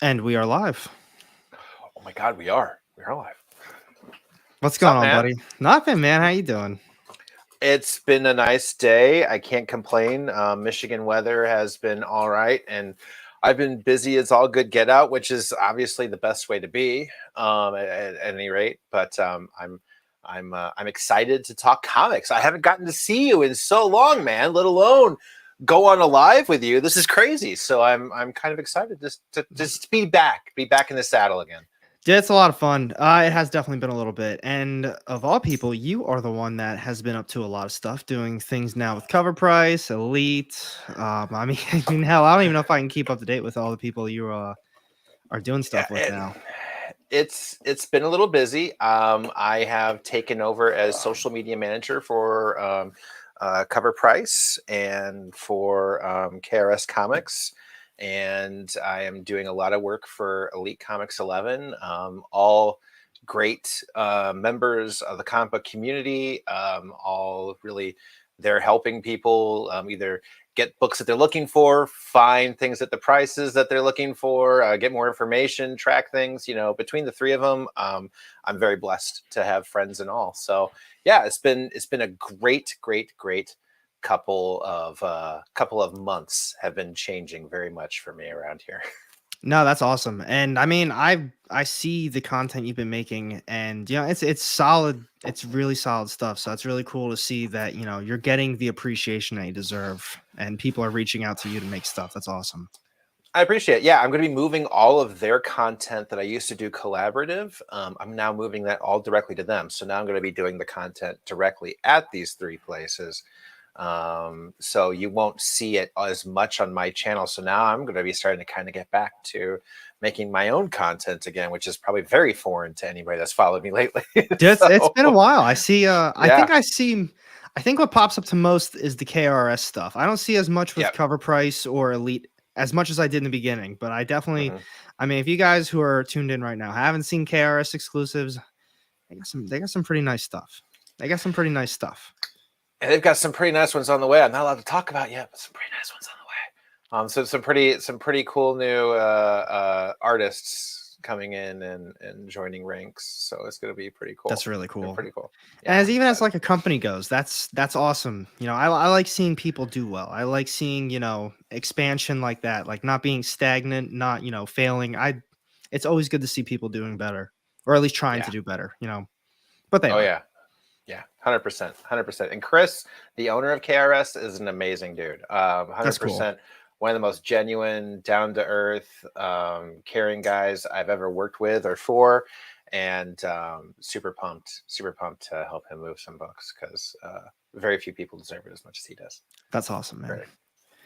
And we are live. Oh my God, we are. We're live. What's What's going up, on, man? buddy? Nothing, man. How you doing? It's been a nice day. I can't complain. Michigan weather has been all right, and I've been busy as all good get out, which is obviously the best way to be, at any rate. But I'm excited to talk comics. I haven't gotten to see you in so long, man. Let alone go on a live with you. This is crazy. So I'm kind of excited just to be back in the saddle again. Yeah, it's a lot of fun. It has definitely been a little bit. And of all people, you are the one that has been up to a lot of stuff, doing things now with Cover Price, Elite. I mean, I mean, hell, I don't even know if I can keep up to date with all the people you are doing Yeah, stuff with now. it's been a little busy. I have taken over as social media manager for Cover Price and for KRS Comics, and I am doing a lot of work for Elite Comics 11. All great members of the comic book community. All really, they're helping people either get books that they're looking for, find things at the prices that they're looking for, get more information, track things. Between the three of them, I'm very blessed to have friends and all. So yeah, it's been a great couple of months have been changing very much for me around here. No, that's awesome. And I mean, I see the content you've been making, and it's solid. It's really solid stuff. So it's really cool to see that you're getting the appreciation that you deserve, and people are reaching out to you to make stuff. That's awesome. I appreciate it. Yeah, I'm going to be moving all of their content that I used to do collaborative. I'm now moving that all directly to them. So now I'm going to be doing the content directly at these three places. So you won't see it as much on my channel. So now I'm going to be starting to kind of get back to making my own content again, which is probably very foreign to anybody that's followed me lately. It's been a So while. I see. yeah, I think what pops up to most is the KRS stuff. I don't see as much with yeah. Cover Price or Elite as much as I did in the beginning, but I definitely. hmm I mean, if you guys who are tuned in right now haven't seen KRS exclusives, they got some pretty nice stuff. They got some pretty nice stuff. And they've got some pretty nice ones on the way. I'm not allowed to talk about yet, but some pretty nice ones on the way. So some pretty cool new artists coming in and joining ranks. So it's going to be pretty cool. That's really It's gonna be cool. pretty cool. Yeah, As I'm even as excited. like a company goes, that's awesome. I like seeing people do well. I like seeing expansion like that, like not being stagnant, not failing. It's always good to see people doing better, or at least trying to Yeah. do better. But they Oh are. yeah. Yeah. 100%. 100%. And Chris, the owner of KRS, is an amazing dude. That's cool. 100%. One of the most genuine, down to earth, caring guys I've ever worked with or for. And super pumped to help him move some books because very few people deserve it as much as he does. That's awesome, man. Very,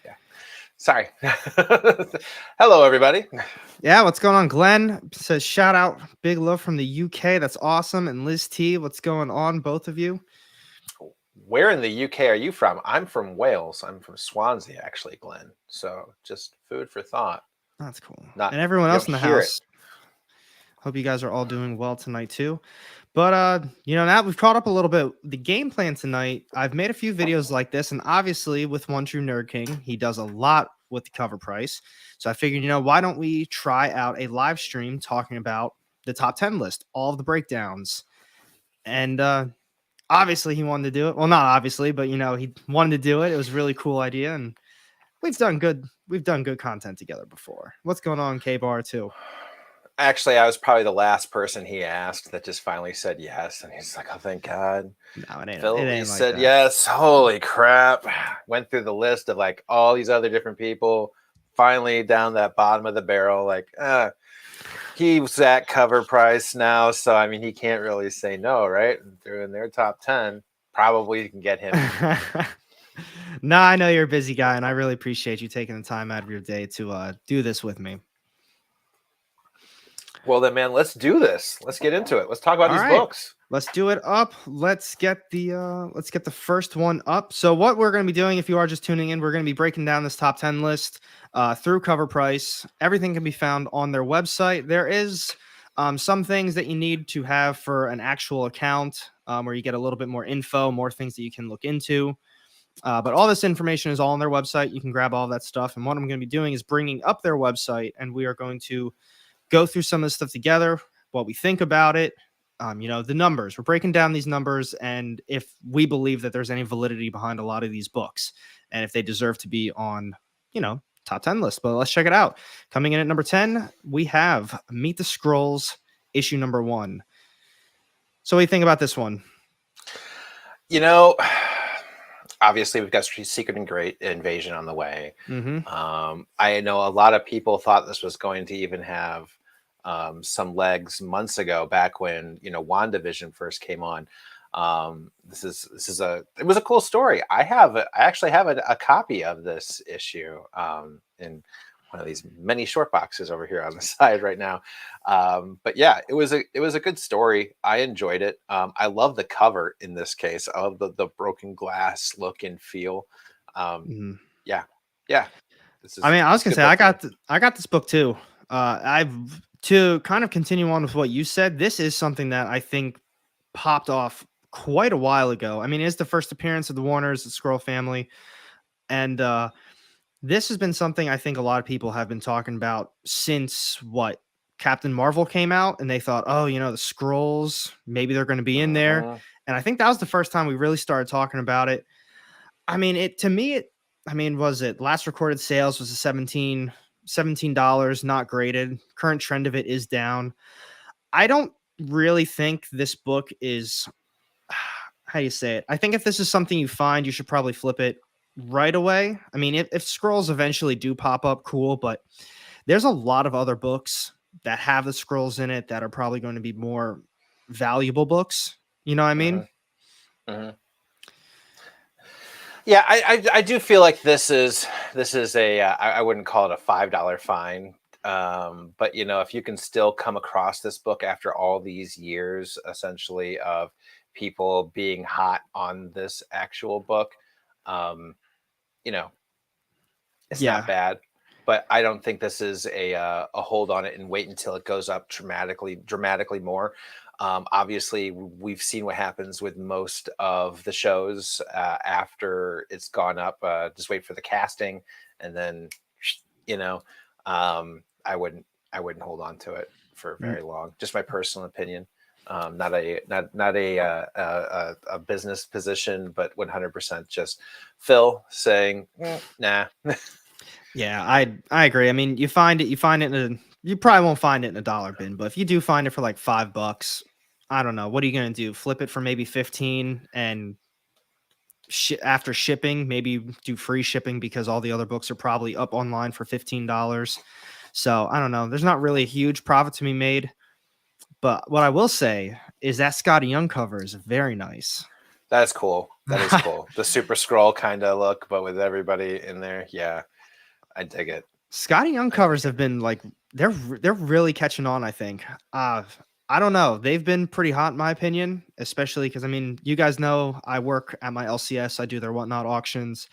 yeah. Sorry. Hello, everybody. Yeah, what's going on? Glenn says shout out, big love from the UK. That's awesome. And Liz T, what's going on, both of you? Where in the UK are you from? I'm from Wales. I'm from Swansea, actually, Glenn. So just food for thought. That's cool. Not And everyone you else don't in the hear it. house. Hope you guys are all doing well tonight too. But now we've caught up a little bit. The game plan tonight, I've made a few videos like this, and obviously with One True Nerd King, he does a lot with the Cover Price. So I figured, why don't we try out a live stream talking about the top 10 list, all of the breakdowns. And obviously he wanted to do it. Well, not obviously, but he wanted to do it. It was a really cool idea, and we've done good content together before. What's going on, K Bar too? Actually, I was probably the last person he asked that just finally said yes. And he's like, oh, thank God. No, it Phil, he ain't like said that. yes. Holy crap. Went through the list of like all these other different people. Finally down that bottom of the barrel. Like, he was at Cover Price now. So, I mean, he can't really say no, right? And they're in their top 10. Probably you can get him. No, I know you're a busy guy, and I really appreciate you taking the time out of your day to do this with me. Well, then, man, let's do this. Let's get into it. Let's talk about All these right, books. let's do it up. Let's get the first one up. So what we're going to be doing, if you are just tuning in, we're going to be breaking down this top 10 list through Cover Price. Everything can be found on their website. There is some things that you need to have for an actual account where you get a little bit more info, more things that you can look into. But all this information is all on their website. You can grab all that stuff. And what I'm going to be doing is bringing up their website, and we are going to go through some of this stuff together, what we think about it. The numbers. We're breaking down these numbers, and if we believe that there's any validity behind a lot of these books, and if they deserve to be on, top 10 list. But let's check it out. Coming in at number 10, we have Meet the Skrulls, issue number 1. So what do you think about this one? Obviously we've got Secret and Great Invasion on the way. Mm-hmm. I know a lot of people thought this was going to even have some legs months ago, back when WandaVision first came on. It was a cool story. I actually have a copy of this issue in one of these many short boxes over here on the side right now. But yeah, it was a good story. I enjoyed it. I love the cover in this case. I love the broken glass look and feel. Mm-hmm. Yeah. I was gonna say I got this book too. To kind of continue on with what you said, this is something that I think popped off quite a while ago. I mean, it's the first appearance of the Warners, the Skrull family, and this has been something I think a lot of people have been talking about since Captain Marvel came out, and they thought, oh, the Skrulls, maybe they're going to be in there, and I think that was the first time we really started talking about it. I mean, was it last recorded sales was $17, not graded. Current trend of it is down. I don't really think this book is, how do you say it? I think if this is something you find, you should probably flip it right away. I mean, if Skrulls eventually do pop up, cool, but there's a lot of other books that have the Skrulls in it that are probably going to be more valuable books. You know what I mean? Mm-hmm. Yeah, I do feel like this is a I wouldn't call it a $5 fine, but if you can still come across this book after all these years, essentially, of people being hot on this actual book, it's not bad. But I don't think this is a hold on it and wait until it goes up dramatically more. Obviously, we've seen what happens with most of the shows after it's gone up. Just wait for the casting, and then I wouldn't hold on to it for very long. Just my personal opinion. Not a business position, but 100% just Phil saying, nah. Yeah, I agree. I mean, you find it you probably won't find it in a dollar bin, but if you do find it for like $5, I don't know. What are you going to do? Flip it for maybe 15, and after shipping, maybe do free shipping because all the other books are probably up online for $15. So I don't know. There's not really a huge profit to be made. But what I will say is that Scotty Young cover is very nice. That's cool. That is cool. The Super Skrull kind of look, but with everybody in there. Yeah, I dig it. Scotty Young covers have been like, they're really catching on, I think. I don't know. They've been pretty hot in my opinion, especially because, I mean, you guys know I work at my LCS. I do their Whatnot auctions.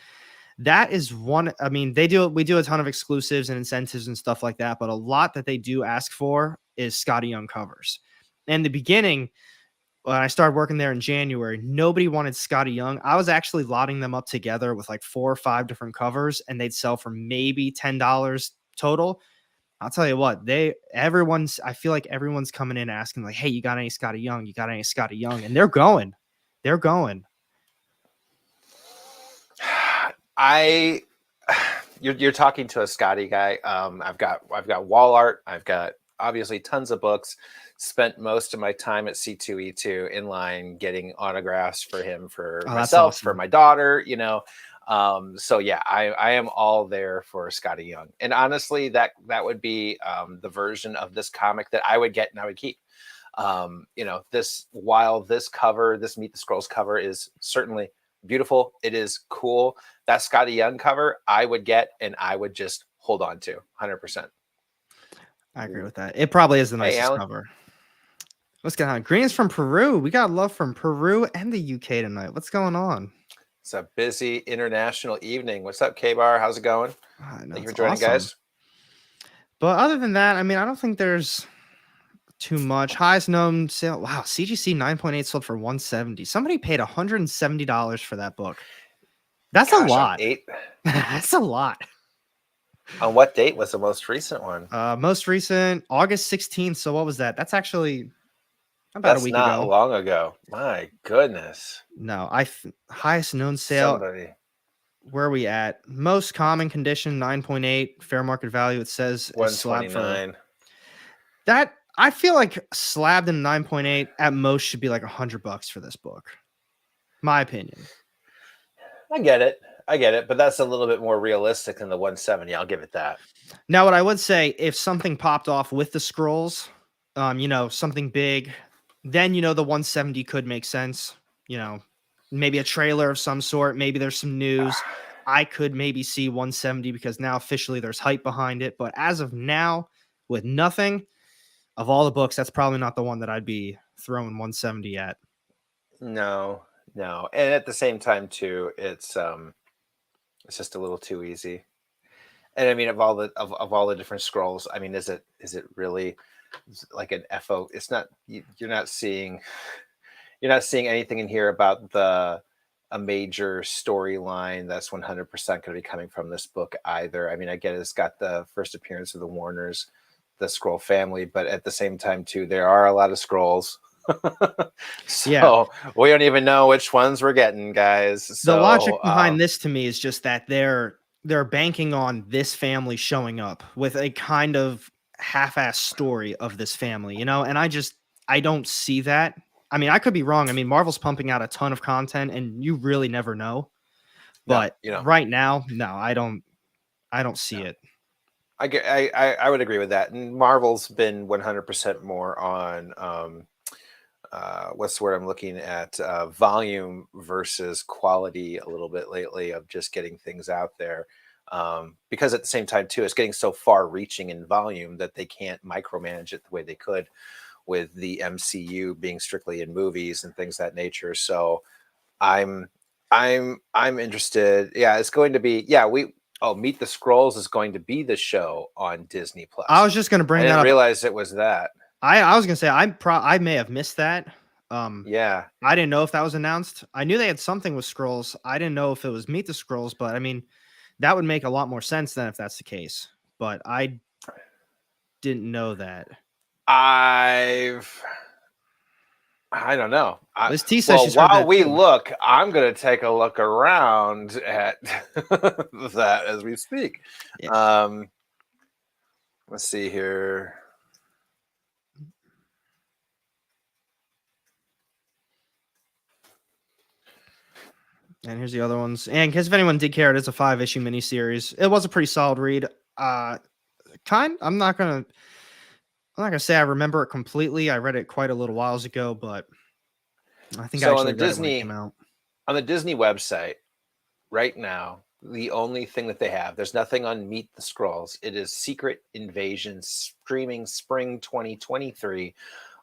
That is one. I mean, we do a ton of exclusives and incentives and stuff like that, but a lot that they do ask for is Scotty Young covers. In the beginning, when I started working there in January, nobody wanted Scotty Young. I was actually lotting them up together with like 4 or 5 different covers, and they'd sell for maybe $10 total. I'll tell you what, I feel like everyone's coming in asking like, hey, you got any Scotty Young? You got any Scotty Young? And they're going. You're talking to a Scotty guy. I've got wall art. I've got obviously tons of books. Spent most of my time at C2E2 in line getting autographs for him, for myself, awesome. For my daughter, so yeah, I am all there for Scotty Young. And honestly, that would be the version of this comic that I would get and I would keep. While this Meet the Skrulls cover is certainly beautiful, it is cool. That Scotty Young cover I would get and I would just hold on to 100%. I agree with that. It probably is the nicest cover. What's going on? Greetings from Peru. We got love from Peru and the UK tonight. What's going on? It's a busy international evening. What's up, K-Bar? How's it going? Thank you for joining, guys. But other than that, I mean, I don't think there's too much. Highest known sale. Wow, CGC 9.8 sold for $170. Somebody paid $170 for that book. That's Gosh, a on lot. 8. That's a lot. On what date was the most recent one? Most recent August 16th. So what was that? That's actually about a That's week not ago. long ago. My goodness. No, highest known sale. Somebody. Where are we at? Most common condition 9.8 fair market value. It says is slab for 129. that. I feel like slabbed in 9.8 at most should be like $100 for this book. My opinion. I get it, but that's a little bit more realistic than the 170. I'll give it that. Now, what I would say, if something popped off with the Skrulls, something big, then the 170 could make sense. Maybe a trailer of some sort. Maybe there's some news. I could maybe see 170 because now officially there's hype behind it. But as of now, with nothing of all the books, that's probably not the one that I'd be throwing 170 at. No. And at the same time too, it's just a little too easy. And I mean, of all the different Skrulls, I mean, is it really like an FO? It's not. You're not seeing anything in here about a major storyline that's 100% going to be coming from this book either. I mean, I get it's got the first appearance of the Warners, the Skrull family, but at the same time too, there are a lot of Skrulls. So we don't even know which ones we're getting, guys. So, the logic behind this to me is just that they're banking on this family showing up with a kind of half-ass story of this family, and I don't see that. I mean, I could be wrong. I mean, Marvel's pumping out a ton of content and you really never know. But right now, no, I don't see it. I would agree with that. And Marvel's been 100% more on what's the word I'm looking at? Volume versus quality a little bit lately of just getting things out there. Because at the same time too, it's getting so far reaching in volume that they can't micromanage it the way they could with the MCU being strictly in movies and things of that nature. So I'm interested. Yeah, it's going to be, Meet the Skrulls is going to be the show on Disney Plus. I was just going to bring that up. I didn't realize it was that. I was going to say, I may have missed that. Yeah. I didn't know if that was announced. I knew they had something with Skrulls. I didn't know if it was Meet the Skrulls, but I mean, that would make a lot more sense than if that's the case. But I didn't know that. I don't know. This T says while we look, I'm going to take a look around at that as we speak. Yeah. Let's see here. And here's the other ones. And in case if anyone did care, it is a 5-issue miniseries. It was a pretty solid read. I'm not gonna say I remember it completely. I read it quite a little whiles ago, but I think I actually read it when it came out. On the Disney website right now, the only thing that they have, there's nothing on Meet the Skrulls. It is Secret Invasion, streaming spring 2023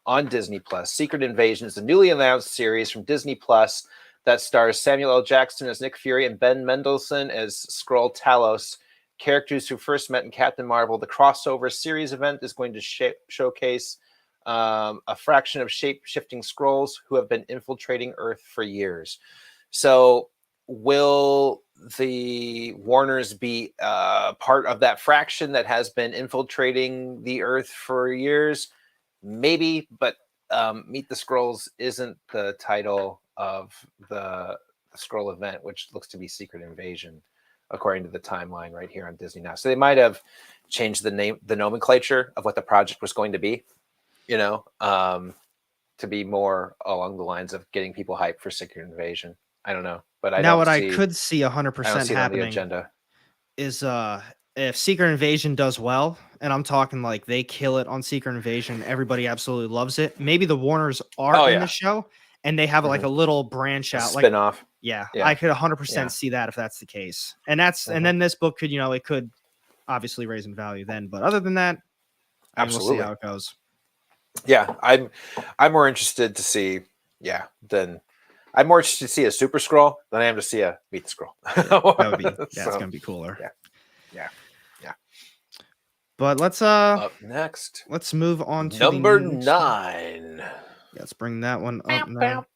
on Disney Plus. Secret Invasion is a newly announced series from Disney Plus that stars Samuel L. Jackson as Nick Fury and Ben Mendelsohn as Skrull Talos, characters who first met in Captain Marvel. The crossover series event is going to showcase a fraction of shape-shifting Skrulls who have been infiltrating Earth for years. So will the Warners be part of that fraction that has been infiltrating the Earth for years? Maybe, but Meet the Skrulls isn't the title of the Skrull event, which looks to be Secret Invasion, according to the timeline right here on Disney now. So they might have changed the nomenclature of what the project was going to be, to be more along the lines of getting people hyped for Secret Invasion. I don't know, but I could see 100% happening on the agenda is if Secret Invasion does well, and I'm talking like they kill it on Secret Invasion, everybody absolutely loves it. Maybe the Warners are in the show and they have like a little branch out, like spin-off. Yeah, I could 100% see that if that's the case. And and then this book could, it could obviously raise in value then. But other than that, we'll see how it goes. Yeah, I'm more interested to see. I'm more interested to see a Super Skrull than I am to see a Meet the Skrull. That would be it's gonna be cooler. Yeah. But let's up next. Let's move on to number 9. Let's bring that one up now.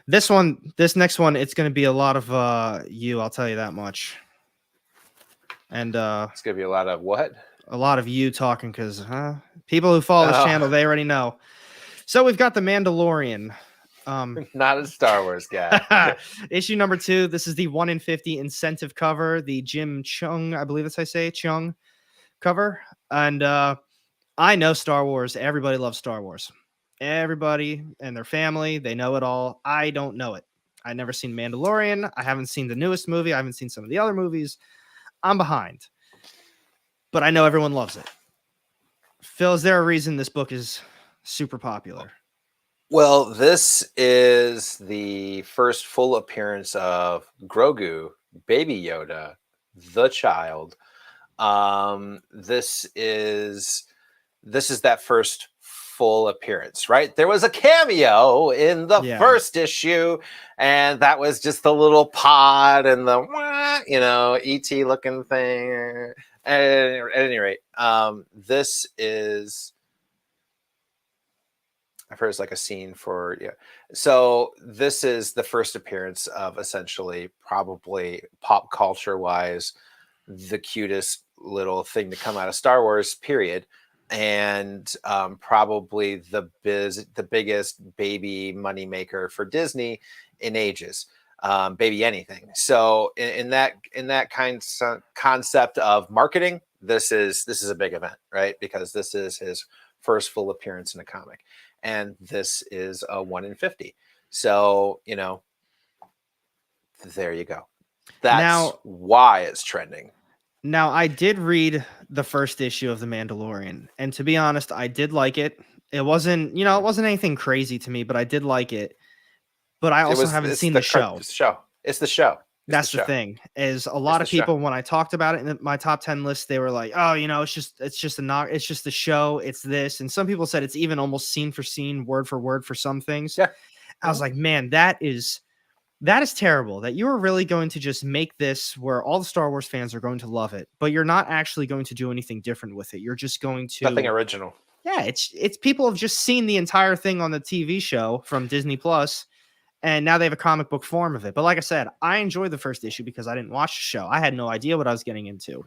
This next one, it's going to be a lot of you. I'll tell you that much. And It's gonna be a lot of what? a lot of you talking because people who follow this channel, they already know. So we've got the Mandalorian. Not a Star Wars guy. Issue number 2. This is the 1 in 50 incentive cover, the Jim Chung, I believe that's how I say Chung cover. And I know Star Wars. Everybody loves Star Wars. Everybody and their family, they know it all. I don't know it. I've never seen Mandalorian. I haven't seen the newest movie. I haven't seen some of the other movies. I'm behind. But I know everyone loves it. Phil, is there a reason this book is super popular? Well, this is the first full appearance of Grogu, Baby Yoda, the child. This is that first full appearance, right? There was a cameo in the first issue, and that was just the little pod and the ET looking thing. At any rate, this is. I've heard it's like a scene for So this is the first appearance of essentially, probably pop culture wise, the cutest little thing to come out of Star Wars, period, and probably the biggest baby moneymaker for Disney in ages. Baby anything. So in that concept of marketing, this is a big event, right? Because this is his first full appearance in a comic. And this is a 1 in 50. So, there you go. That's why it's trending. Now, I did read the first issue of The Mandalorian, and to be honest, I did like it. It wasn't, it wasn't anything crazy to me, but I did like it. But I also haven't seen the show. It's the show. That's the thing. Is a lot of people, when I talked about it in my top 10 list, they were like, "Oh, it's just the show. It's this." And some people said it's even almost scene for scene, word for word for some things. Yeah. I was like, man, that is terrible. That you are really going to just make this where all the Star Wars fans are going to love it, but you're not actually going to do anything different with it. You're just going to nothing original. Yeah, it's people have just seen the entire thing on the TV show from Disney Plus. And now they have a comic book form of it. But like I said, I enjoyed the first issue because I didn't watch the show. I had no idea what I was getting into.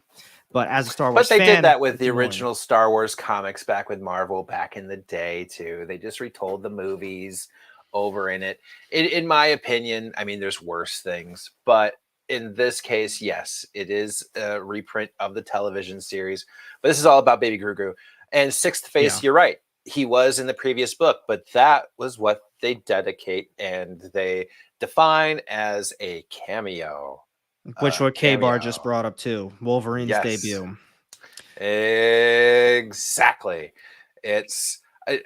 But as a Star Wars fan... But they did that with the original Star Wars comics back with Marvel back in the day, too. They just retold the movies over in it. In my opinion, I mean, there's worse things. But in this case, yes, it is a reprint of the television series. But this is all about Baby Grogu. And Sixth Face, You're right. He was in the previous book, but that was what they dedicate and they define as a cameo. Which what K-Bar just brought up too. Wolverine's debut. Exactly.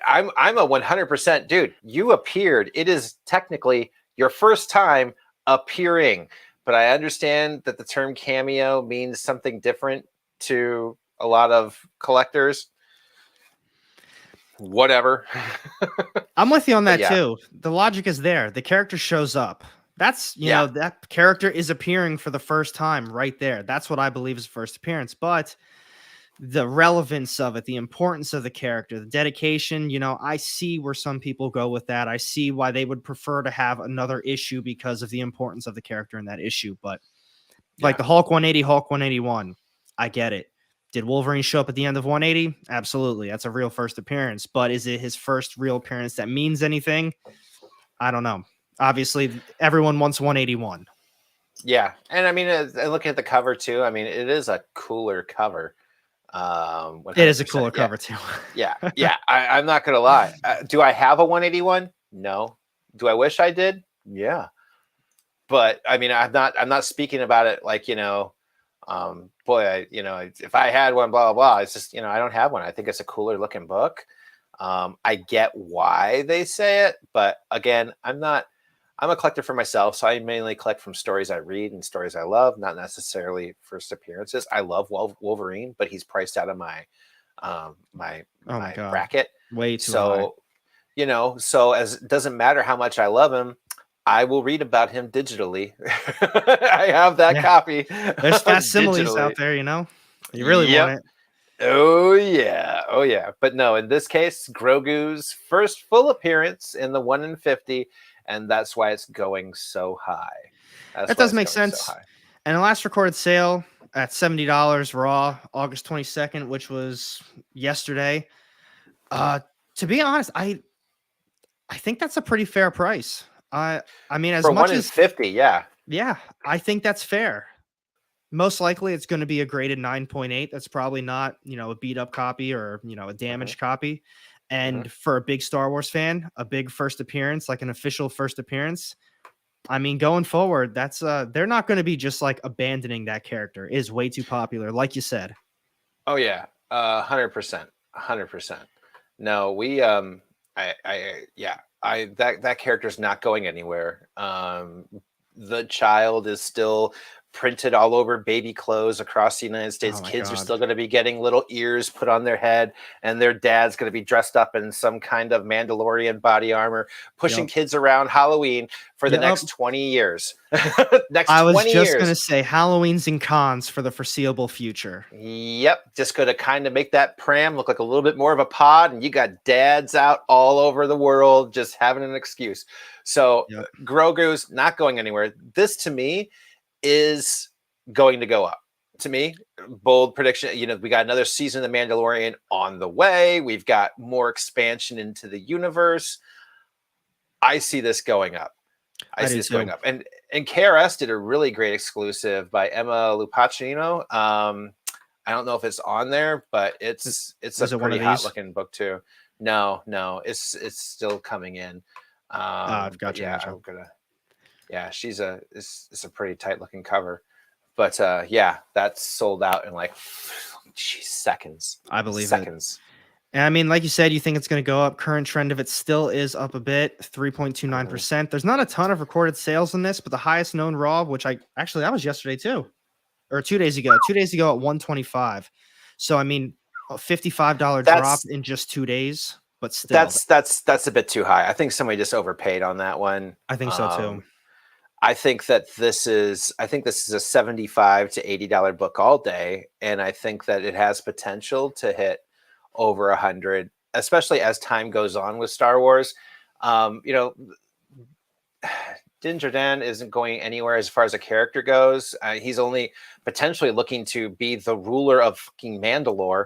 I'm a 100% dude. You appeared. It is technically your first time appearing, but I understand that the term cameo means something different to a lot of collectors. Whatever. I'm with you on that too. The logic is there. The character shows up. That's, that character is appearing for the first time right there. That's what I believe is first appearance. But the relevance of it, the importance of the character, the dedication, I see where some people go with that. I see why they would prefer to have another issue because of the importance of the character in that issue. But like the Hulk 180, Hulk 181, I get it. Did Wolverine show up at the end of 180? Absolutely. That's a real first appearance. But is it his first real appearance that means anything? I don't know. Obviously, everyone wants 181. Yeah. And I mean, looking at the cover too, I mean, it is a cooler cover. It is a cooler cover too. Yeah. I'm not going to lie. Do I have a 181? No. Do I wish I did? Yeah. But I mean, I'm not speaking about it like, if I had one, blah, blah, blah, it's just, I don't have one. I think it's a cooler looking book. I get why they say it, but again, I'm a collector for myself. So I mainly collect from stories I read and stories I love, not necessarily first appearances. I love Wolverine, but he's priced out of my bracket. Way too high. So as it doesn't matter how much I love him, I will read about him digitally. I have that copy. There's facsimiles out there, You really want it. Oh, yeah. But no, in this case, Grogu's first full appearance in the 1 in 50. and that's why it's going so high. That's That why does it's make going so sense. high. And the last recorded sale at $70 raw, August 22nd, which was yesterday. To be honest, I think that's a pretty fair price. I mean, as For much one in as 50, yeah. yeah, I think that's fair. Most likely it's going to be a graded 9.8. That's probably not, a beat up copy or, a Hmm. damaged copy. Hmm. And for a big Star Wars fan, a big first appearance, like an official first appearance, I mean, going forward, that's they're not going to be just like abandoning that character. It is way too popular, like you said. Oh yeah, 100%, 100%. No, yeah, that character's not going anywhere. The child is still printed all over baby clothes across the United States. Oh my Kids are god. still going to be getting little ears put on their head, and their dad's going to be dressed up in some kind of Mandalorian body armor, pushing Yep. kids around Halloween for the Yep. next 20 years. Next I was 20 just gonna years. say Halloween's and cons for the foreseeable future. Yep, just going to kind of make that pram look like a little bit more of a pod, and you got dads out all over the world just having an excuse. So Yep. Grogu's not going anywhere. This to me is going to go up. To me, bold prediction. We got another season of The Mandalorian on the way. We've got more expansion into the universe. I see this going up. I I see do this going too. up. And KRS did a really great exclusive by Emma Lupacchino. I don't know if it's on there, but it's Was a it one pretty of hot these? looking book too. No, it's still coming in. I've But got you. yeah, Gotcha. I'm gonna. Yeah, it's a pretty tight looking cover. But yeah, that's sold out in like geez, seconds. I believe it. Seconds. And I mean, like you said, you think it's going to go up. Current trend of it still is up a bit, Mhm. 3.29%. There's not a ton of recorded sales in this, but the highest known raw, which that was yesterday too, or 2 days ago. 2 days ago at 125. So I mean, a $55 drop That's in just 2 days, but still, that's a bit too high. I think somebody just overpaid on that one. I think so too. I think this is a $75 to $80 book all day, and I think that it has potential to hit over 100, especially as time goes on with Star Wars. You know, Din Djarin isn't going anywhere as far as a character goes. He's only potentially looking to be the ruler of fucking Mandalore.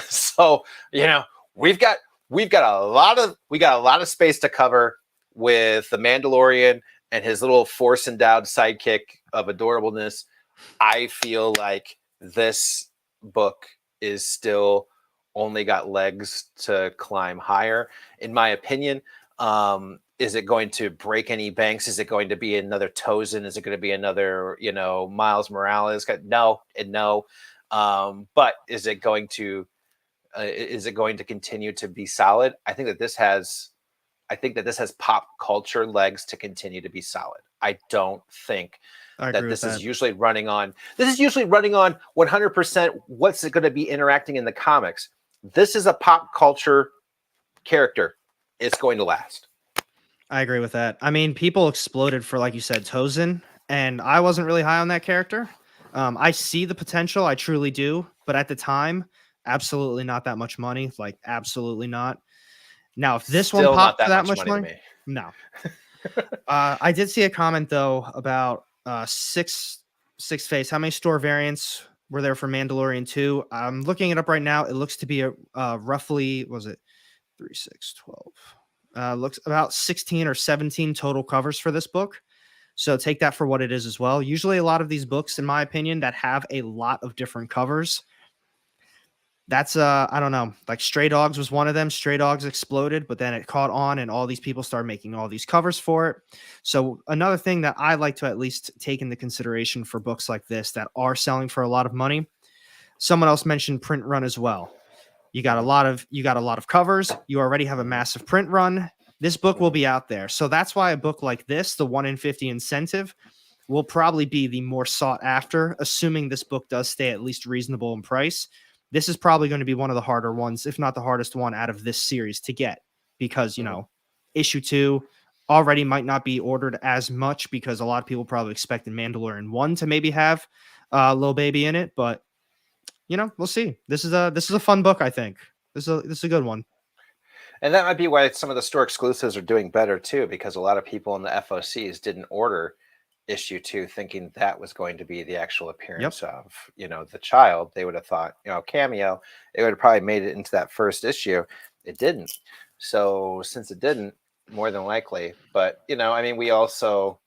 So we've got we got a lot of space to cover with the Mandalorian and his little force endowed sidekick of adorableness. I feel like this book is still only got legs to climb higher, in my opinion. Is it going to break any banks? Is it going to be another Tozin? Is it going to be another, Miles Morales? No and no. But is it going to continue to be solid? I think that this has pop culture legs to continue to be solid. I don't think I that agree with this is that. usually running on 100% what's it going to be interacting in the comics. This is a pop culture character. It's going to last. I agree with that. I mean, people exploded for, like you said, Tozin, and I wasn't really high on that character. I see the potential, I truly do, but at the time, absolutely not that much money. Like, absolutely not. Now, if this one Still not popped for that that much much money to money, me. no. I did see a comment though about six face. How many store variants were there for Mandalorian 2? I'm looking it up right now. It looks to be a roughly, was it 3, 6, 12? Looks about 16 or 17 total covers for this book. So take that for what it is as well. Usually a lot of these books, in my opinion, that have a lot of different covers, that's I don't know, like Stray Dogs was one of them. Stray Dogs exploded, but then it caught on and all these people started making all these covers for it. So another thing that I like to at least take into consideration for books like this that are selling for a lot of money, someone else mentioned print run as well. You got a lot of covers, you already have a massive print run. This book will be out there. So that's why a book like this, the 1 in 50 incentive, will probably be the more sought after, assuming this book does stay at least reasonable in price. This is probably going to be one of the harder ones, if not the hardest one out of this series to get, because, issue 2 already might not be ordered as much because a lot of people probably expected Mandalorian 1 to maybe have a little baby in it, but we'll see. This is a fun book, I think. This is a good one. And that might be why some of the store exclusives are doing better too, because a lot of people in the FOCs didn't order issue 2 thinking that was going to be the actual appearance of, the child. They would have thought, cameo, it would have probably made it into that first issue. It didn't. So since it didn't, more than likely, but we also,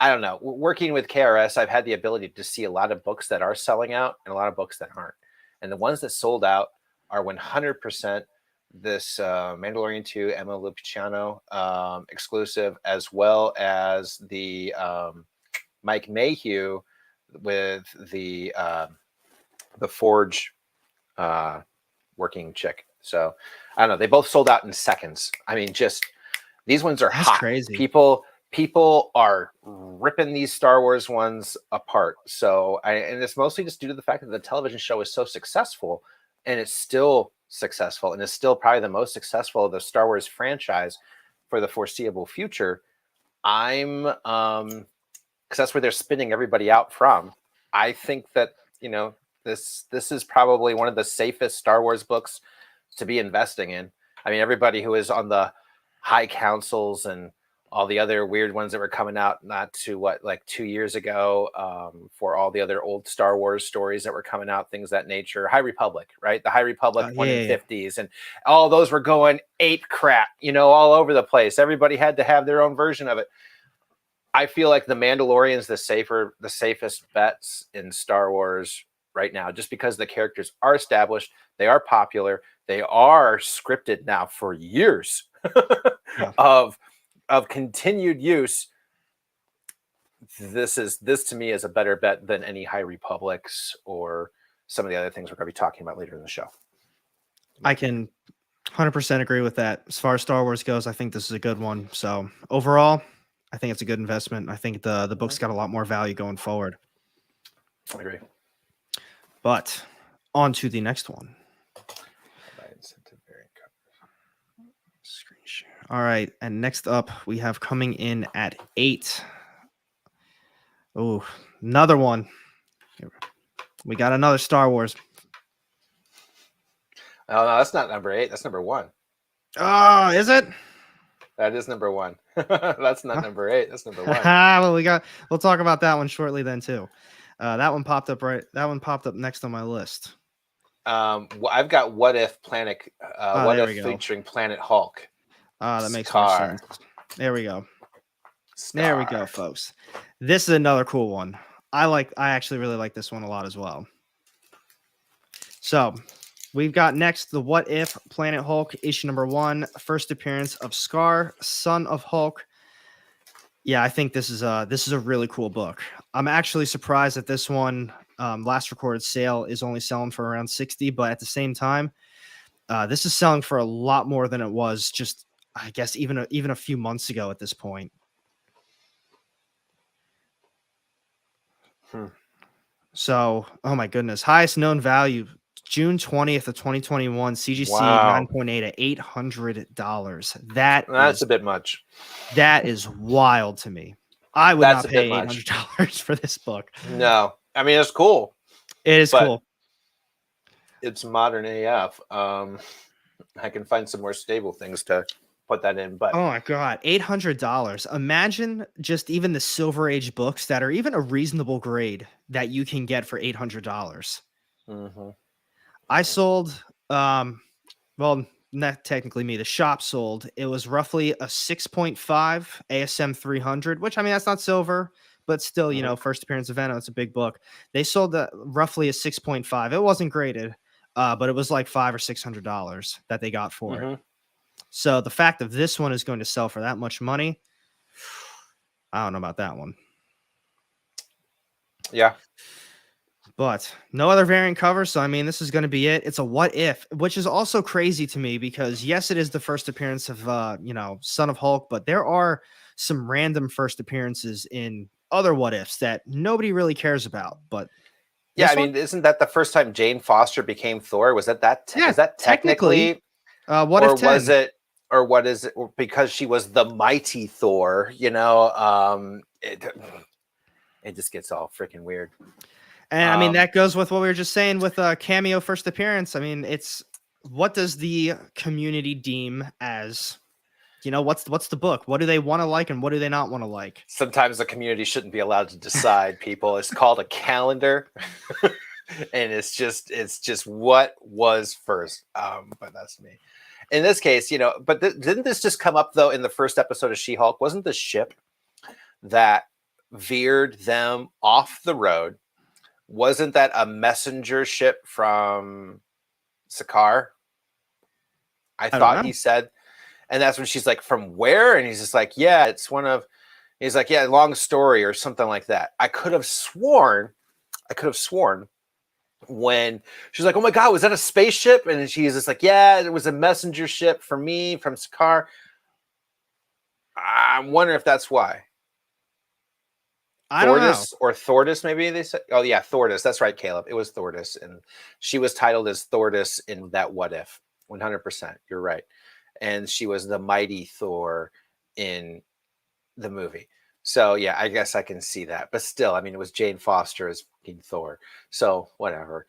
I don't know, working with KRS, I've had the ability to see a lot of books that are selling out and a lot of books that aren't. And the ones that sold out are 100% this Mandalorian 2 Emma Luciano exclusive, as well as the Mike Mayhew with the Forge working chick. So I don't know. They both sold out in seconds. I mean, just these ones are That's hot. crazy. People are ripping these Star Wars ones apart. So and it's mostly just due to the fact that the television show is so successful, and it's still successful, and it's still probably the most successful of the Star Wars franchise for the foreseeable future. I'm because that's where they're spinning everybody out from. I think that this is probably one of the safest Star Wars books to be investing in. I mean, everybody who is on the high councils and all the other weird ones that were coming out not to 2 years ago for all the other old Star Wars stories that were coming out, things that nature. High Republic, right? The High Republic one in 50s, and all those were going ape crap, all over the place. Everybody had to have their own version of it. I feel like the Mandalorian's the safest bets in Star Wars right now, just because the characters are established, they are popular, they are scripted now for years of continued use. This to me is a better bet than any High Republics or some of the other things we're going to be talking about later in the show. I can 100% agree with that. As far as Star Wars goes, I think this is a good one. So overall, I think it's a good investment. I think the book's got a lot more value going forward. I agree. But on to the next one. Screen share. All right, and next up we have coming in at 8. Oh, another one. We got another Star Wars. Oh no, that's not number 8. That's number 1. Oh, is it? That is number 1. That's not number 8. That's number 1. Well, we'll talk about that one shortly then too. That one popped up next on my list. I've got What If Planet What If featuring Planet Hulk. That makes more sense. There we go. There we go, folks. This is another cool one. I actually really like this one a lot as well. So we've got next the What If Planet Hulk issue number 1, first appearance of Scar, son of Hulk. Yeah, I think this is a really cool book. I'm actually surprised that this one last recorded sale is only selling for around 60, but at the same time, this is selling for a lot more than it was just, I guess, even a few months ago at this point. So, oh my goodness, highest known value, June 20th of 2021, CGC 9.8 at $800. That's a bit much. That is wild to me. I would not pay $800 for this book. No, I mean, it's cool. It is cool. It's modern AF. I can find some more stable things to put that in, but oh my god, $800. Imagine just even the Silver Age books that are even a reasonable grade that you can get for $800. I sold well, not technically me, the shop sold. It was roughly a 6.5 ASM 300, which I mean that's not silver, but still, first appearance of Venom, it's a big book. They sold roughly a 6.5. It wasn't graded, but it was like $500 or $600 that they got for it. So the fact that this one is going to sell for that much money, I don't know about that one. Yeah. But no other variant cover, so I mean, this is going to be it. It's a What If, which is also crazy to me because yes, it is the first appearance of Son of Hulk, but there are some random first appearances in other What Ifs that nobody really cares about. But yeah, I mean, isn't that the first time Jane Foster became Thor? Was that is that technically What If 10? Was it, or what is it? Because she was the mighty Thor, it just gets all freaking weird. And I mean, that goes with what we were just saying with cameo first appearance. I mean, it's what does the community deem as, what's the book? What do they want to like and what do they not want to like? Sometimes the community shouldn't be allowed to decide, people. It's called a calendar. And it's just what was first. But that's me. In this case, but didn't this just come up though in the first episode of She-Hulk? Wasn't the ship that veered them off the road, wasn't that a messenger ship from Sakaar? I I don't thought know. he said. And that's when she's like, from where? And he's just like, yeah, it's one of, he's like, yeah, long story or something like that. I could have sworn when she's like, oh my God, was that a spaceship? And she's just like, yeah, it was a messenger ship for me from Sakaar. I'm wondering if that's why. I don't know. Or Thordis, maybe they said. Oh yeah, Thordis. That's right, Caleb. It was Thordis, and she was titled as Thordis in that What If. 100%. You're right, and she was the mighty Thor in the movie. So yeah, I guess I can see that. But still, I mean, it was Jane Foster as Thor. So whatever.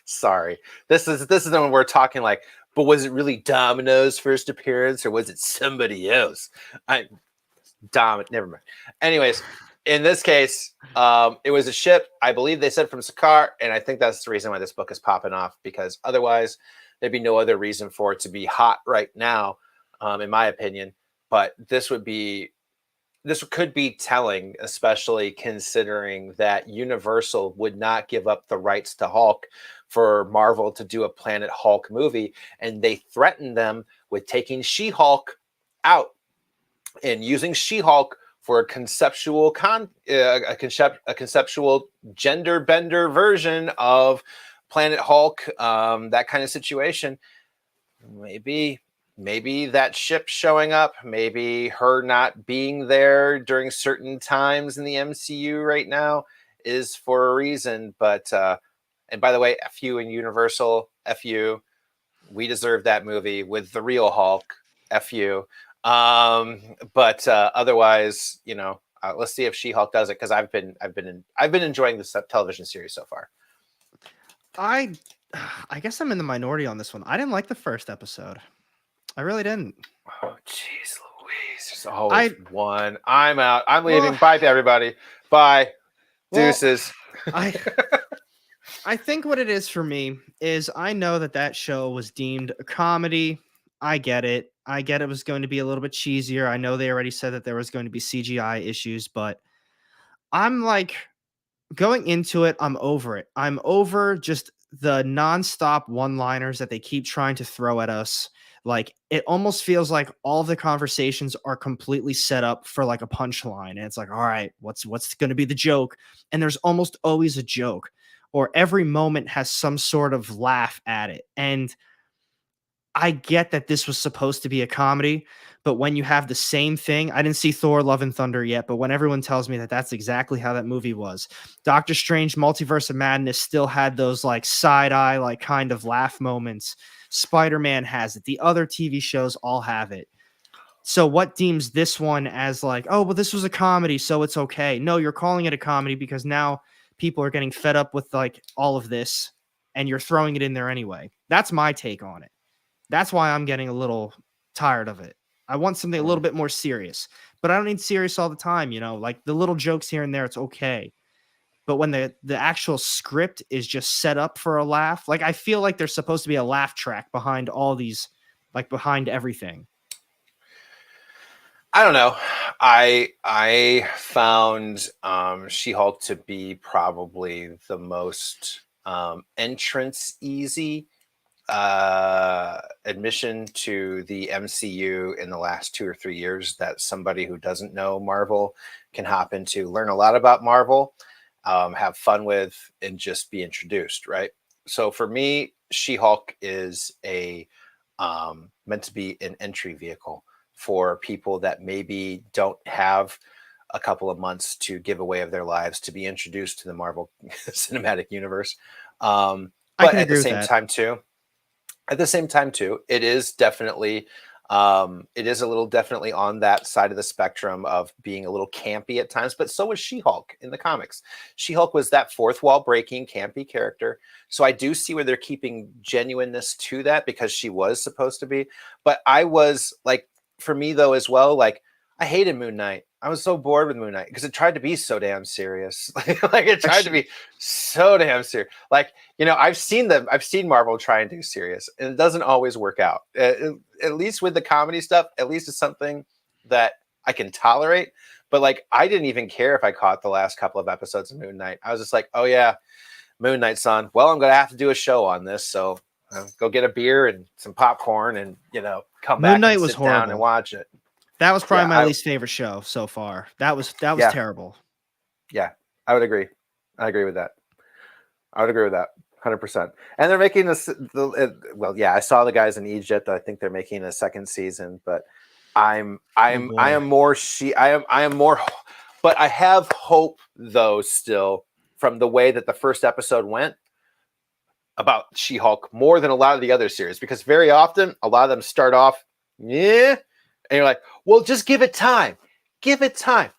Sorry. This is when we're talking like, but was it really Domino's first appearance or was it somebody else? Never mind. Anyways, in this case, it was a ship. I believe they said from Sakaar, and I think that's the reason why this book is popping off, because otherwise there'd be no other reason for it to be hot right now, in my opinion. But this could be telling, especially considering that Universal would not give up the rights to Hulk for Marvel to do a Planet Hulk movie, and they threatened them with taking She-Hulk out and using She-Hulk for a conceptual conceptual gender bender version of Planet Hulk, that kind of situation. Maybe that ship showing up, maybe her not being there during certain times in the MCU right now is for a reason. But and by the way, F you and Universal, F you. We deserve that movie with the real Hulk. F you. But otherwise, let's see if She-Hulk does it, because I've been enjoying this television series so far. I guess I'm in the minority on this one. I didn't like the first episode. I really didn't. Oh, jeez Louise. There's always one. I'm out. I'm leaving. Bye to everybody. Bye. Deuces. I think what it is for me is I know that show was deemed a comedy. I get it. It was going to be a little bit cheesier. I know they already said that there was going to be CGI issues, but I'm like, going into it, I'm over it. I'm over just the nonstop one-liners that they keep trying to throw at us. Like, it almost feels like all the conversations are completely set up for like a punchline. And it's like, all right, what's going to be the joke? And there's almost always a joke, or every moment has some sort of laugh at it. And I get that this was supposed to be a comedy, but when you have the same thing, I didn't see Thor Love and Thunder yet, but when everyone tells me that that's exactly how that movie was. Doctor Strange Multiverse of Madness still had those like side eye, like kind of laugh moments. Spider-Man has it. The other TV shows all have it. So what deems this one as like, oh, well, this was a comedy, so it's okay. No, you're calling it a comedy because now people are getting fed up with like all of this and you're throwing it in there anyway. That's my take on it. That's why I'm getting a little tired of it. I want something a little bit more serious, but I don't need serious all the time. Like the little jokes here and there, it's okay. But when the actual script is just set up for a laugh, like I feel like there's supposed to be a laugh track behind all these, like behind everything. I don't know. I found She-Hulk to be probably the most entrance easy admission to the MCU in the last 2 or 3 years that somebody who doesn't know Marvel can hop into, learn a lot about Marvel, have fun with, and just be introduced, right? So for me, She-Hulk is meant to be an entry vehicle for people that maybe don't have a couple of months to give away of their lives to be introduced to the Marvel Cinematic Universe. But at the same time too, it is definitely It is a little definitely on that side of the spectrum of being a little campy at times, but so was She-Hulk in the comics. She-Hulk was that fourth wall breaking campy character. So I do see where they're keeping genuineness to that because she was supposed to be. But I was like, for me though, as well, like I hated Moon Knight. I was so bored with Moon Knight because it tried to be so damn serious. Like it tried to be so damn serious. Like, you know, I've seen Marvel try and do serious, and it doesn't always work out. At least with the comedy stuff, at least it's something that I can tolerate. But like, I didn't even care if I caught the last couple of episodes of Moon Knight. I was just like, oh yeah, Moon Knight, son. Well, I'm gonna have to do a show on this, so go get a beer and some popcorn, and come Moon back Knight and was sit down horrible. and watch it. That was probably my least favorite show so far. That was terrible. Yeah, I would agree. I agree with that. I would agree with that 100%. And they're making this. Well, yeah, I saw the guys in Egypt. I think they're making a second season, but I am more. But I have hope though still from the way that the first episode went about She-Hulk more than a lot of the other series, because very often a lot of them start off, yeah. And you're like, well, just give it time. Give it time.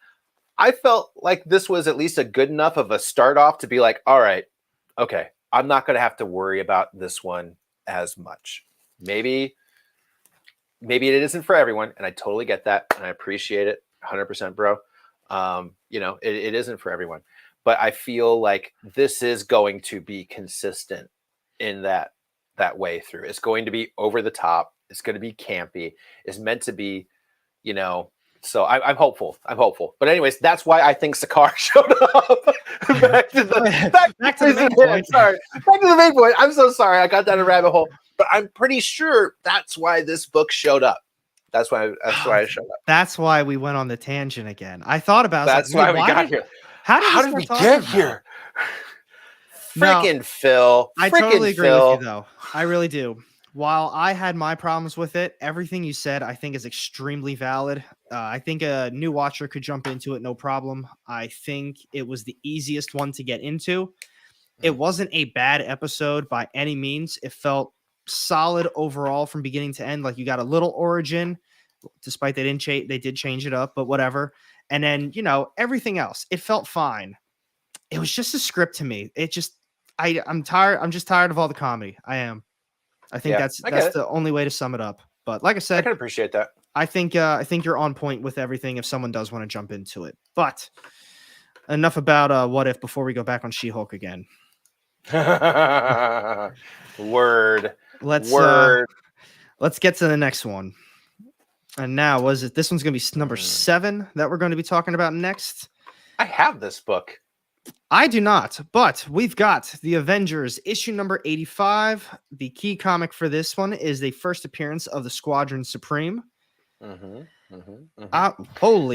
I felt like this was at least a good enough of a start off to be like, all right, okay, I'm not going to have to worry about this one as much. Maybe it isn't for everyone, and I totally get that, and I appreciate it 100%, bro. It isn't for everyone. But I feel like this is going to be consistent in that way through. It's going to be over the top. It's going to be campy. It's meant to be, so I'm hopeful. But anyways, that's why I think Sakaar showed up. back to the main point. Sorry. Back to the main point. I'm so sorry. I got down a rabbit hole. But I'm pretty sure that's why this book showed up. That's why I showed up. That's why we went on the tangent again. I thought about that's why we got here. How did we get here? Freaking Phil. I totally agree with you, though. I really do. While I had my problems with it, everything you said, I think, is extremely valid. I think a new watcher could jump into it, no problem. I think it was the easiest one to get into. It wasn't a bad episode by any means. It felt solid overall from beginning to end. Like, you got a little origin, despite they did change it up, but whatever. And then, everything else, it felt fine. It was just a script to me. I'm tired. I'm just tired of all the comedy. I am. I think that's the only way to sum it up. But like I said, I can appreciate that. I think you're on point with everything if someone does want to jump into it. But enough about What If before we go back on She-Hulk again. Word. Let's get to the next one. And now, this one's going to be number 7 that we're going to be talking about next? I have this book. I do not, but we've got the Avengers issue number 85. The key comic for this one is the first appearance of the Squadron Supreme. Holy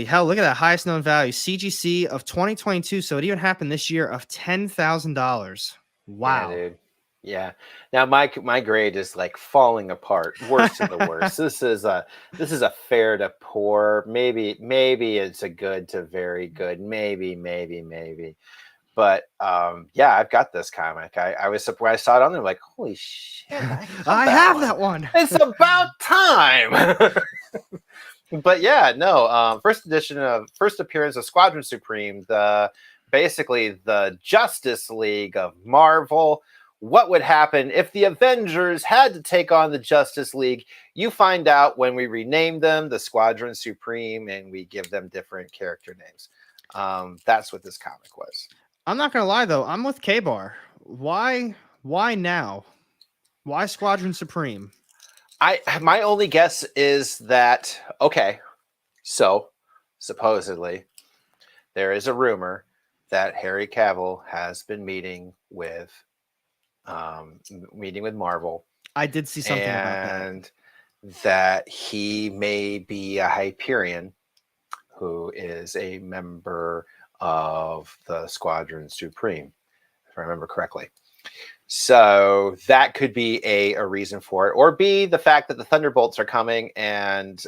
hell, look at that highest known value. CGC of 2022, so it even happened this year, of $10,000. Wow. Yeah, dude. Yeah. Now my grade is like falling apart. Worst of the worst. This is a fair to poor. Maybe it's a good to very good. Maybe. But yeah, I've got this comic. I was surprised. I saw it on there, like, holy shit! I have that one. It's about time. But yeah, no. First appearance of Squadron Supreme, basically the Justice League of Marvel. What would happen if the Avengers had to take on the Justice League? You find out when we rename them the Squadron Supreme and we give them different character names. That's what this comic was. I'm not gonna lie though, I'm with K-Bar. Why now? Why Squadron Supreme? My only guess is that, okay, so supposedly there is a rumor that Harry Cavill has been meeting with Marvel. I did see something about that. And that he may be a Hyperion who is a member of the Squadron Supreme, if I remember correctly. So that could be a reason for it, or B, the fact that the Thunderbolts are coming, and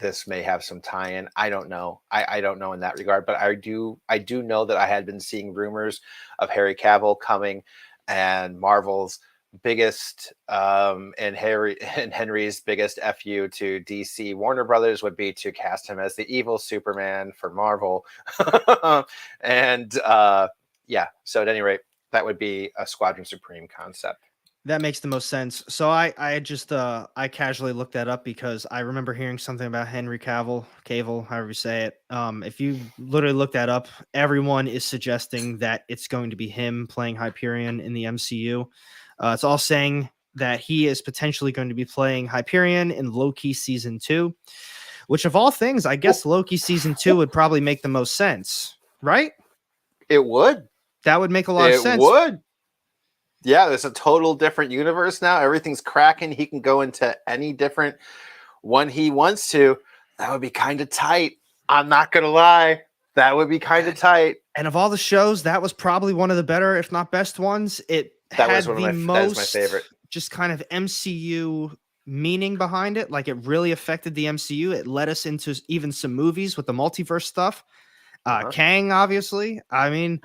this may have some tie-in. I don't know. I don't know in that regard, but I do know that I had been seeing rumors of Harry Cavill coming, and Marvel's biggest and Henry's biggest FU to DC Warner Brothers would be to cast him as the evil Superman for Marvel. And yeah, so at any rate, that would be a Squadron Supreme concept. That makes the most sense. So I just I casually looked that up because I remember hearing something about Henry Cavill, however you say it. If you literally look that up, everyone is suggesting that it's going to be him playing Hyperion in the MCU. It's all saying that he is potentially going to be playing Hyperion in Loki season 2, which of all things, I guess Loki season 2 would probably make the most sense, right? It would. That would make a lot of sense. It would. Yeah, there's a total different universe now. Everything's cracking. He can go into any different one he wants to. That would be kind of tight. I'm not going to lie. That would be kind of tight. And of all the shows, that was probably one of the better, if not best ones. That was one of my favorite. Just kind of MCU meaning behind it. Like, it really affected the MCU. It led us into even some movies with the multiverse stuff. Kang, obviously. I mean,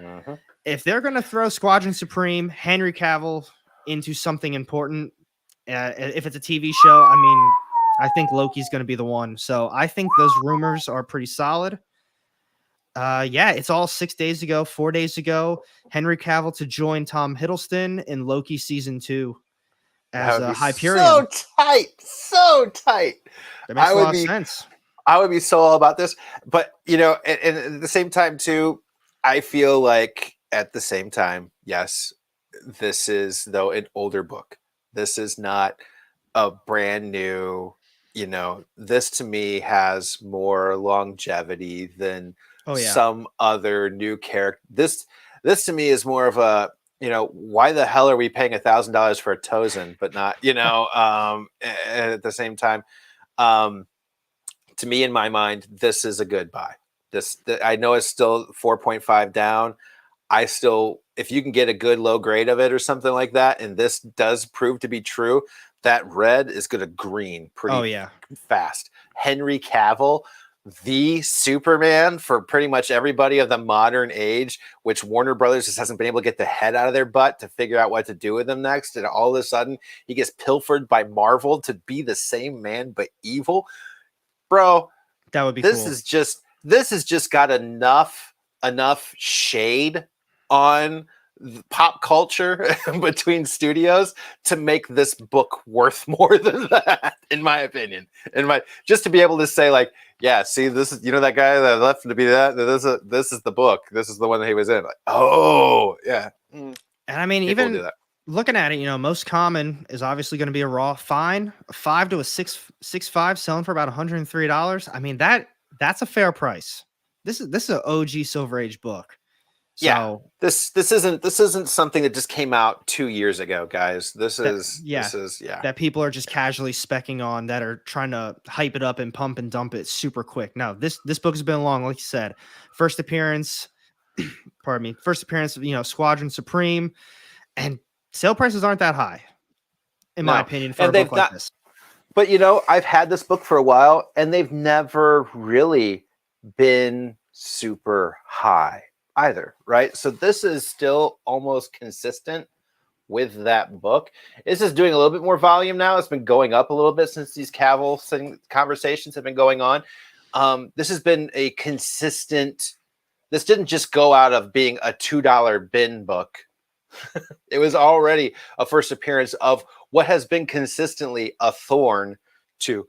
if they're going to throw Squadron Supreme, Henry Cavill into something important, if it's a TV show, I mean, I think Loki's going to be the one. So I think those rumors are pretty solid. Yeah, it's all 4 days ago, Henry Cavill to join Tom Hiddleston in Loki season 2 as a Hyperion. So tight. That makes a lot of sense. I would be so all about this, but and at the same time too, I feel like at the same time, yes, this is though an older book. This is not a brand new. This to me has more longevity than some other new character. This to me is more of a why the hell are we paying $1,000 for a Tozan, but not at the same time. To me, in my mind, this is a good buy. I know it's still 4.5 down. If you can get a good low grade of it or something like that, and this does prove to be true, that red is going to green pretty fast. Henry Cavill, the Superman for pretty much everybody of the modern age, which Warner Brothers just hasn't been able to get the head out of their butt to figure out what to do with him next. And all of a sudden, he gets pilfered by Marvel to be the same man but evil. Bro, that would be this cool. This has just got enough shade on pop culture between studios to make this book worth more than that, in my opinion. Just to be able to say, like, yeah, see, this is that guy that left to be that. This is the book. This is the one that he was in. Like, oh yeah. And I mean, even looking at it, most common is obviously going to be a raw fine, a 5 to a 6.5, selling for about $103. I mean, that's a fair price. This is an OG Silver Age book. So, yeah, this isn't something that just came out 2 years ago, guys. This is that people are just casually specking on, that are trying to hype it up and pump and dump it super quick. No, this book has been long, like you said. First appearance, of Squadron Supreme, and sale prices aren't that high, in my opinion, for a book like this. But I've had this book for a while, and they've never really been super high either, right? So this is still almost consistent with that book. This is doing a little bit more volume now. It's been going up a little bit since these Cavill conversations have been going on. This has been a consistent. This didn't just go out of being a $2 bin book. It was already a first appearance of what has been consistently a thorn to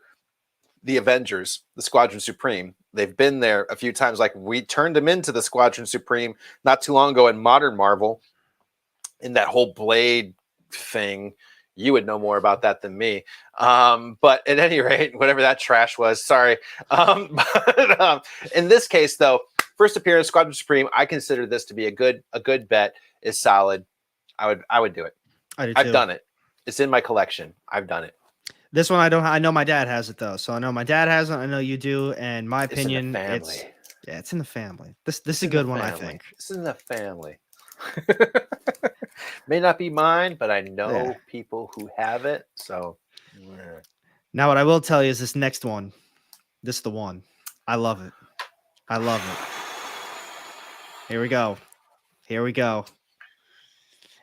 the Avengers, the Squadron Supreme. They've been there a few times. Like, we turned them into the Squadron Supreme not too long ago in modern Marvel, in that whole Blade thing. You would know more about that than me. But at any rate, whatever that trash was, sorry. But in this case, though, first appearance, Squadron Supreme, I consider this to be a good bet. Is solid. I would do it. I've done it. It's in my collection. I've done it. This one I don't. I know my dad has it though, so I know my dad has it. I know you do, and my opinion, it's in the family. This is a good one, I think. It's in the family. May not be mine, but I know people who have it. So now, what I will tell you is this next one. This is the one. I love it. I love it. Here we go.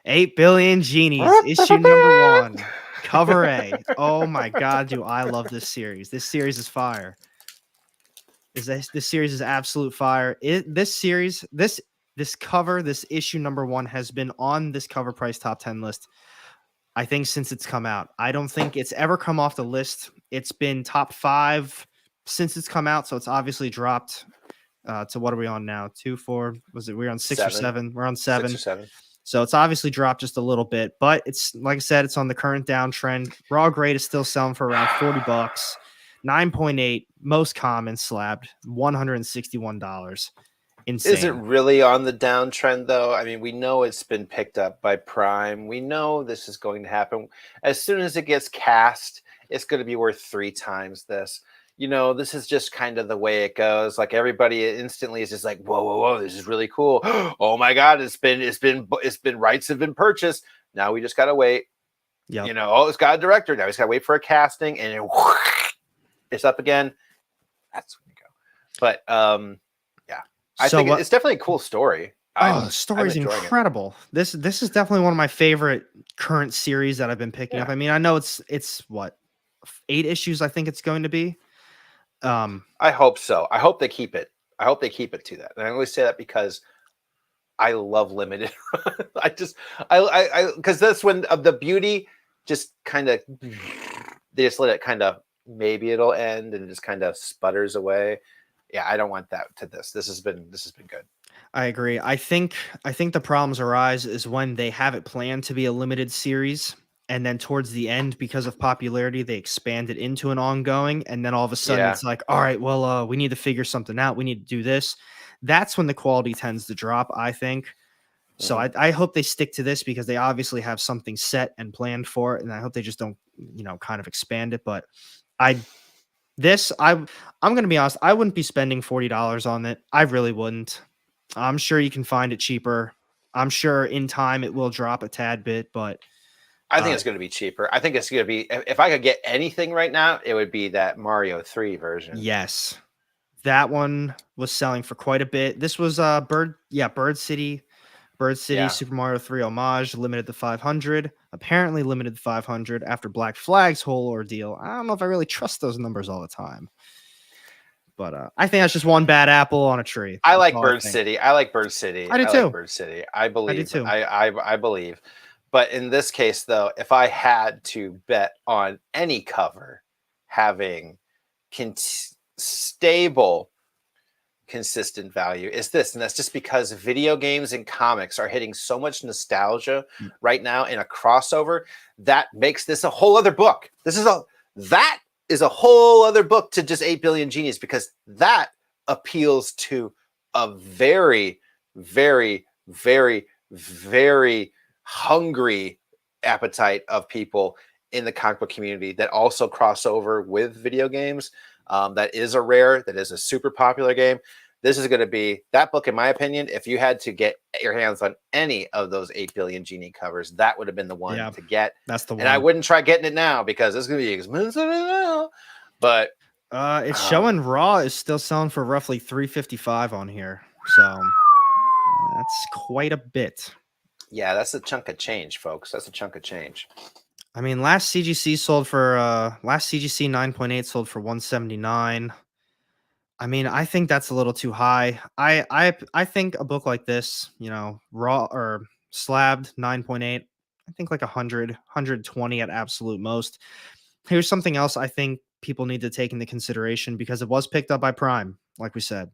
8 Billion Genies, issue number 1, cover A. Oh my god, do I love this series. This series is fire. This series is absolute fire. This series, this cover, this issue number 1 has been on this Cover Price top 10 list, I think, since it's come out. I don't think it's ever come off the list. It's been top 5 since it's come out, so it's obviously dropped to what are we on now? 2, 4, was it? We're on 6 or 7. We're on 7. 6 or 7. So it's obviously dropped just a little bit, but it's like I said, it's on the current downtrend. Raw grade is still selling for around $40. 9.8, most common, slabbed, $161. Insane. Is it really on the downtrend though? I mean, we know it's been picked up by Prime. We know this is going to happen. As soon as it gets cast, it's going to be worth 3 times this. You know, this is just kind of the way it goes. Like everybody instantly is just like, whoa, whoa, whoa, this is really cool. Oh my God, it's been rights have been purchased. Now we just gotta wait. Yep. You know, it's got a director. Now he's gotta wait for a casting, and it's up again. That's when you go. But yeah, I think it's definitely a cool story. The story is incredible. This is definitely one of my favorite current series that I've been picking up. I mean, I know it's what, 8 issues. I think it's going to be. I hope so. I hope they keep it. I hope they keep it to that. And I only say that because I love limited. I because that's when the beauty just kind of, they just let it kind of, maybe it'll end and it just kind of sputters away. Yeah, I don't want that to this. This has been good. I agree. I think the problems arise is when they have it planned to be a limited series, and then towards the end, because of popularity, they expand it into an ongoing, and then all of a sudden it's like, all right, well, we need to figure something out. We need to do this. That's when the quality tends to drop, I think. So I hope they stick to this because they obviously have something set and planned for it, and I hope they just don't, kind of expand it. But I'm going to be honest, I wouldn't be spending $40 on it. I really wouldn't. I'm sure you can find it cheaper. I'm sure in time it will drop a tad bit, but I think it's going to be cheaper. I think it's going to be, if I could get anything right now, it would be that Mario 3 version. Yes. That one was selling for quite a bit. This was Bird City Super Mario 3 homage, limited to 500. Apparently limited to 500 after Black Flag's whole ordeal. I don't know if I really trust those numbers all the time. But I think that's just one bad apple on a tree. I like Bird City. I like Bird City. I do too. Like Bird City. I believe. I do too. I believe. But in this case, though, if I had to bet on any cover having stable, consistent value, is this. And that's just because video games and comics are hitting so much nostalgia right now in a crossover that makes this a whole other book. That is a whole other book to just 8 Billion Genies, because that appeals to a very, very, very, very hungry appetite of people in the comic book community that also cross over with video games. That is a super popular game. This is going to be that book, in my opinion. If you had to get your hands on any of those 8 Billion Genie covers, that would have been the one to get. That's the one. And I wouldn't try getting it now because it's going to be expensive now. But it's showing Raw is still selling for roughly $355 on here. So that's quite a bit. Yeah, that's a chunk of change, folks. That's a chunk of change. I mean, last CGC 9.8 sold for $179. I mean, I think that's a little too high. I think a book like this, raw or slabbed 9.8, I think like 100, 120 at absolute most. Here's something else I think people need to take into consideration because it was picked up by Prime, like we said.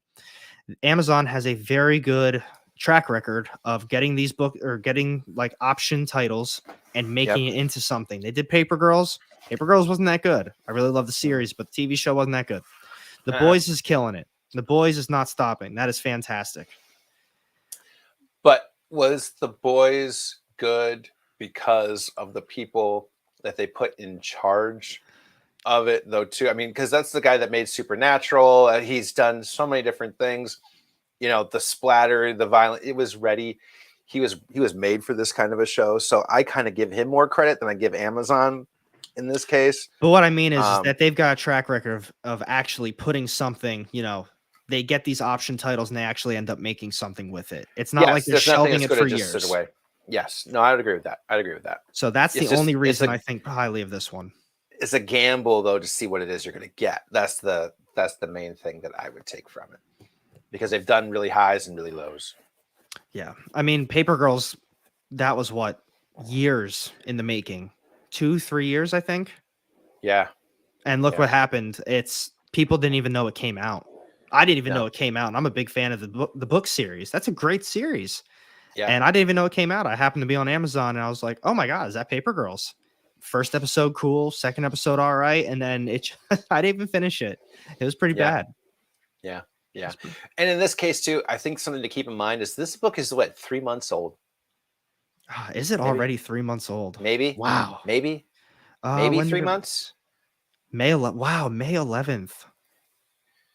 Amazon has a very good track record of getting these getting like option titles and making it into something. They did Paper Girls. Paper Girls wasn't that good. I really love the series, but the TV show wasn't that good. The Boys is killing it. The Boys is not stopping. That is fantastic. But was The Boys good because of the people that they put in charge of it, though, too? I mean, because that's the guy that made Supernatural. He's done so many different things. The splatter, the violence, it was ready. He was made for this kind of a show. So I kind of give him more credit than I give Amazon in this case. But what I mean is that they've got a track record of actually putting something, they get these option titles and they actually end up making something with it. It's not like they're shelving it for years. Sit away. Yes. No, I'd agree with that. I'd agree with that. So that's It's the only just reason I think highly of this one. it's a gamble though to see what it is you're going to get. That's the main thing that I would take from it, because they've done really highs and really lows. Yeah. I mean, Paper Girls, that was what, years in the making. 2-3 years, I think. Yeah. And look Yeah. what happened. It's people didn't even know it came out. I didn't even No. know it came out. And I'm a big fan of the book series. That's a great series. Yeah. And I didn't even know it came out. I happened to be on Amazon and I was like, oh my God, is that Paper Girls? First episode, cool. Second episode, all right. And then I didn't even finish it. It was pretty bad. Yeah. Yeah. And in this case too, I think something to keep in mind is this book is what, 3 months old. Is it already 3 months old? Maybe. Wow. Maybe When 3 months. Wow, May 11th.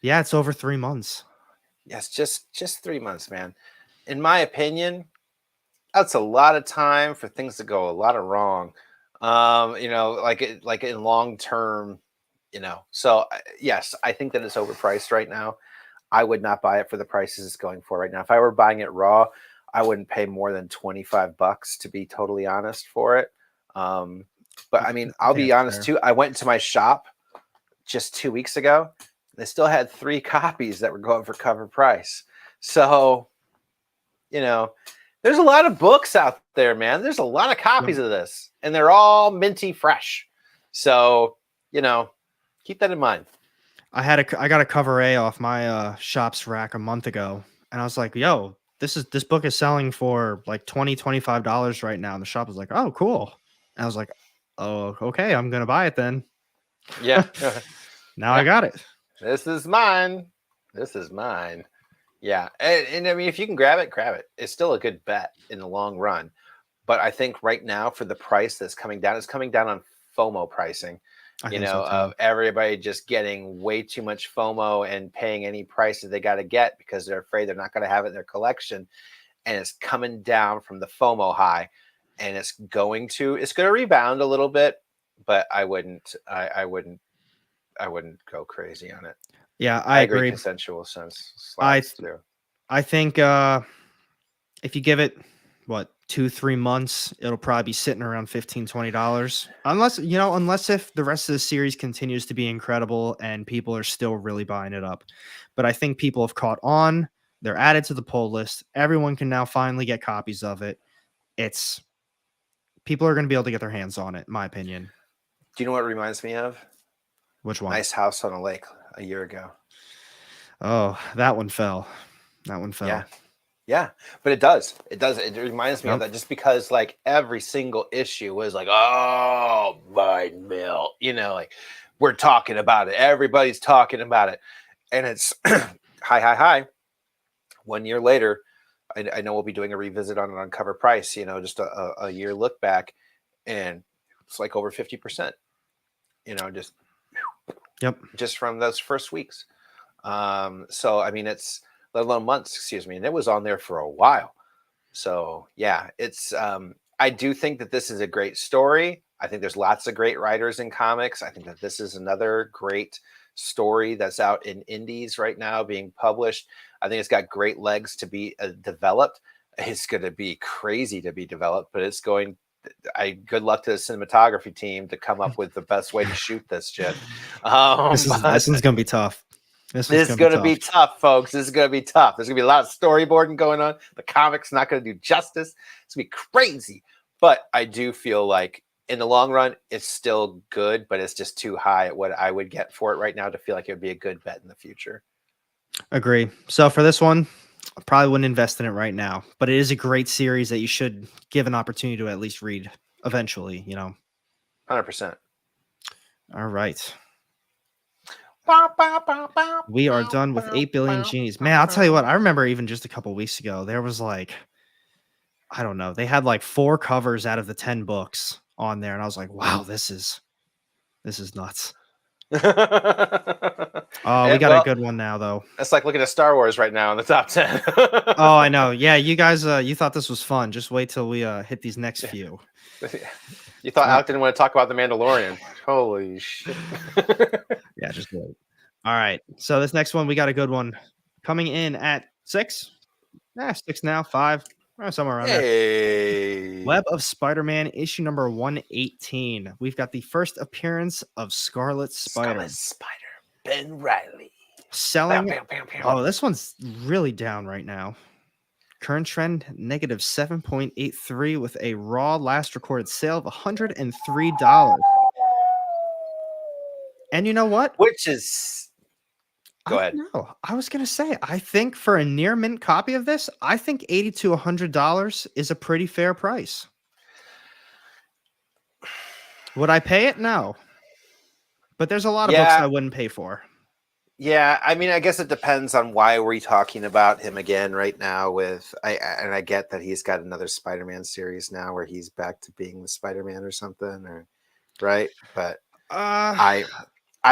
Yeah, it's over 3 months. Yes, just 3 months, man. In my opinion, that's a lot of time for things to go a lot of wrong. Like in long term, So yes, I think that it's overpriced right now. I would not buy it for the prices it's going for right now. If I were buying it raw, I wouldn't pay more than $25 to be totally honest for it. But I mean, I'll be honest too. I went to my shop just 2 weeks ago. They still had 3 copies that were going for cover price. So, there's a lot of books out there, man. There's a lot of copies of this, and they're all minty fresh. So, keep that in mind. I got a cover A off my shop's rack a month ago, and I was like, yo, this book is selling for like $20-$25 right now. And the shop was like, oh, cool. And I was like, oh, okay, I'm gonna buy it then. Yeah. Now I got it. This is mine. This is mine. Yeah. And I mean, if you can grab it. It's still a good bet in the long run. But I think right now for the price that's coming down, it's coming down on FOMO pricing. Of everybody just getting way too much FOMO and paying any price that they got to get because they're afraid they're not going to have it in their collection. And it's coming down from the FOMO high, and it's going to rebound a little bit, but I wouldn't go crazy on it. Yeah, I agree. Consensual sense. I think if you give it 2-3 months, it'll probably be sitting around $15-$20. Unless if the rest of the series continues to be incredible and people are still really buying it up. But I think people have caught on. They're added to the pull list. Everyone can now finally get copies of it. People are going to be able to get their hands on it, in my opinion. Do you know what it reminds me of? Which one? Nice House on a Lake a year ago. Oh, that one fell. Yeah, but it does. It reminds me of that, just because like every single issue was like, oh, my milk, like we're talking about it. Everybody's talking about it. And it's high. 1 year later, I know we'll be doing a revisit on it on Cover Price, just a year look back, and it's like over 50%, just from those first weeks. So, I mean, it's let alone months, excuse me. And it was on there for a while. So yeah, it's, I do think that this is a great story. I think there's lots of great writers in comics. I think that this is another great story that's out in indies right now being published. I think it's got great legs to be developed. It's going to be crazy to be developed, but it's going, good luck to the cinematography team to come up with the best way to shoot this shit. This one's going to be tough. This is going to be tough, folks. This is going to be tough. There's going to be a lot of storyboarding going on. The comic's not going to do justice. It's going to be crazy. But I do feel like in the long run, it's still good, but it's just too high at what I would get for it right now to feel like it would be a good bet in the future. Agree. So for this one, I probably wouldn't invest in it right now, but it is a great series that you should give an opportunity to at least read eventually, 100%. All right. We are done with 8 Billion Genies. Man, I'll tell you what, I remember even just a couple weeks ago, there was like, I don't know, they had like 4 covers out of the 10 books on there. And I was like, wow, this is nuts. Oh, we got a good one now, though. It's like looking at Star Wars right now in the top 10. Oh, I know. Yeah, you guys, you thought this was fun. Just wait till we hit these next few. You thought Alec didn't want to talk about the Mandalorian. Holy shit. Yeah, just wait. All right. So this next one, we got a good one coming in at 6. 6 now, 5. somewhere around there. Hey. Web of Spider-Man issue number 118. We've got the first appearance of Scarlet Spider. Scarlet Spider. Ben Riley. Selling. Bam, bam, bam, bam. Oh, this one's really down right now. Current trend negative 7.83 with a raw last recorded sale of $103. And you know what? Which is I don't know. I was gonna say, I think for a near mint copy of this, I think $80 to $100 is a pretty fair price. Would I pay it? No. But there's a lot of books I wouldn't pay for. Yeah, I mean, I guess it depends on why we're talking about him again right now. And I get that he's got another Spider-Man series now where he's back to being the Spider-Man or something, or right? But I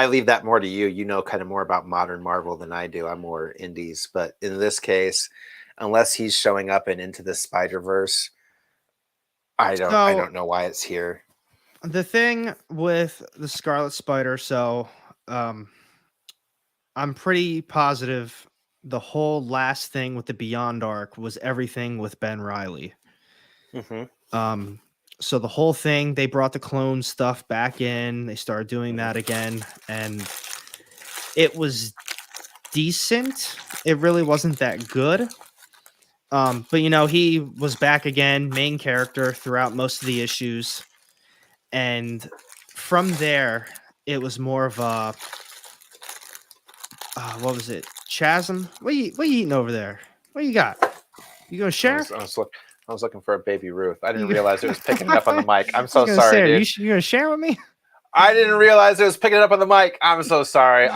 leave that more to you. You know, kind of more about modern Marvel than I do. I'm more indies, but in this case, unless he's showing up in Into the Spider-Verse, I don't know why it's here. The thing with the Scarlet Spider, I'm pretty positive the whole last thing with the Beyond arc was everything with Ben Riley. Mm-hmm. So the whole thing, they brought the clone stuff back in. They started doing that again, and it was decent. It really wasn't that good. But you know, he was back again, main character throughout most of the issues, and from there, it was more of a what was it? Chasm? What you eating over there? What you got? You gonna share? I was looking for a Baby Ruth. I didn't realize it was picking it up on the mic. I'm so sorry, dude. You gonna share with me? I didn't realize it was picking it up on the mic. I'm so sorry.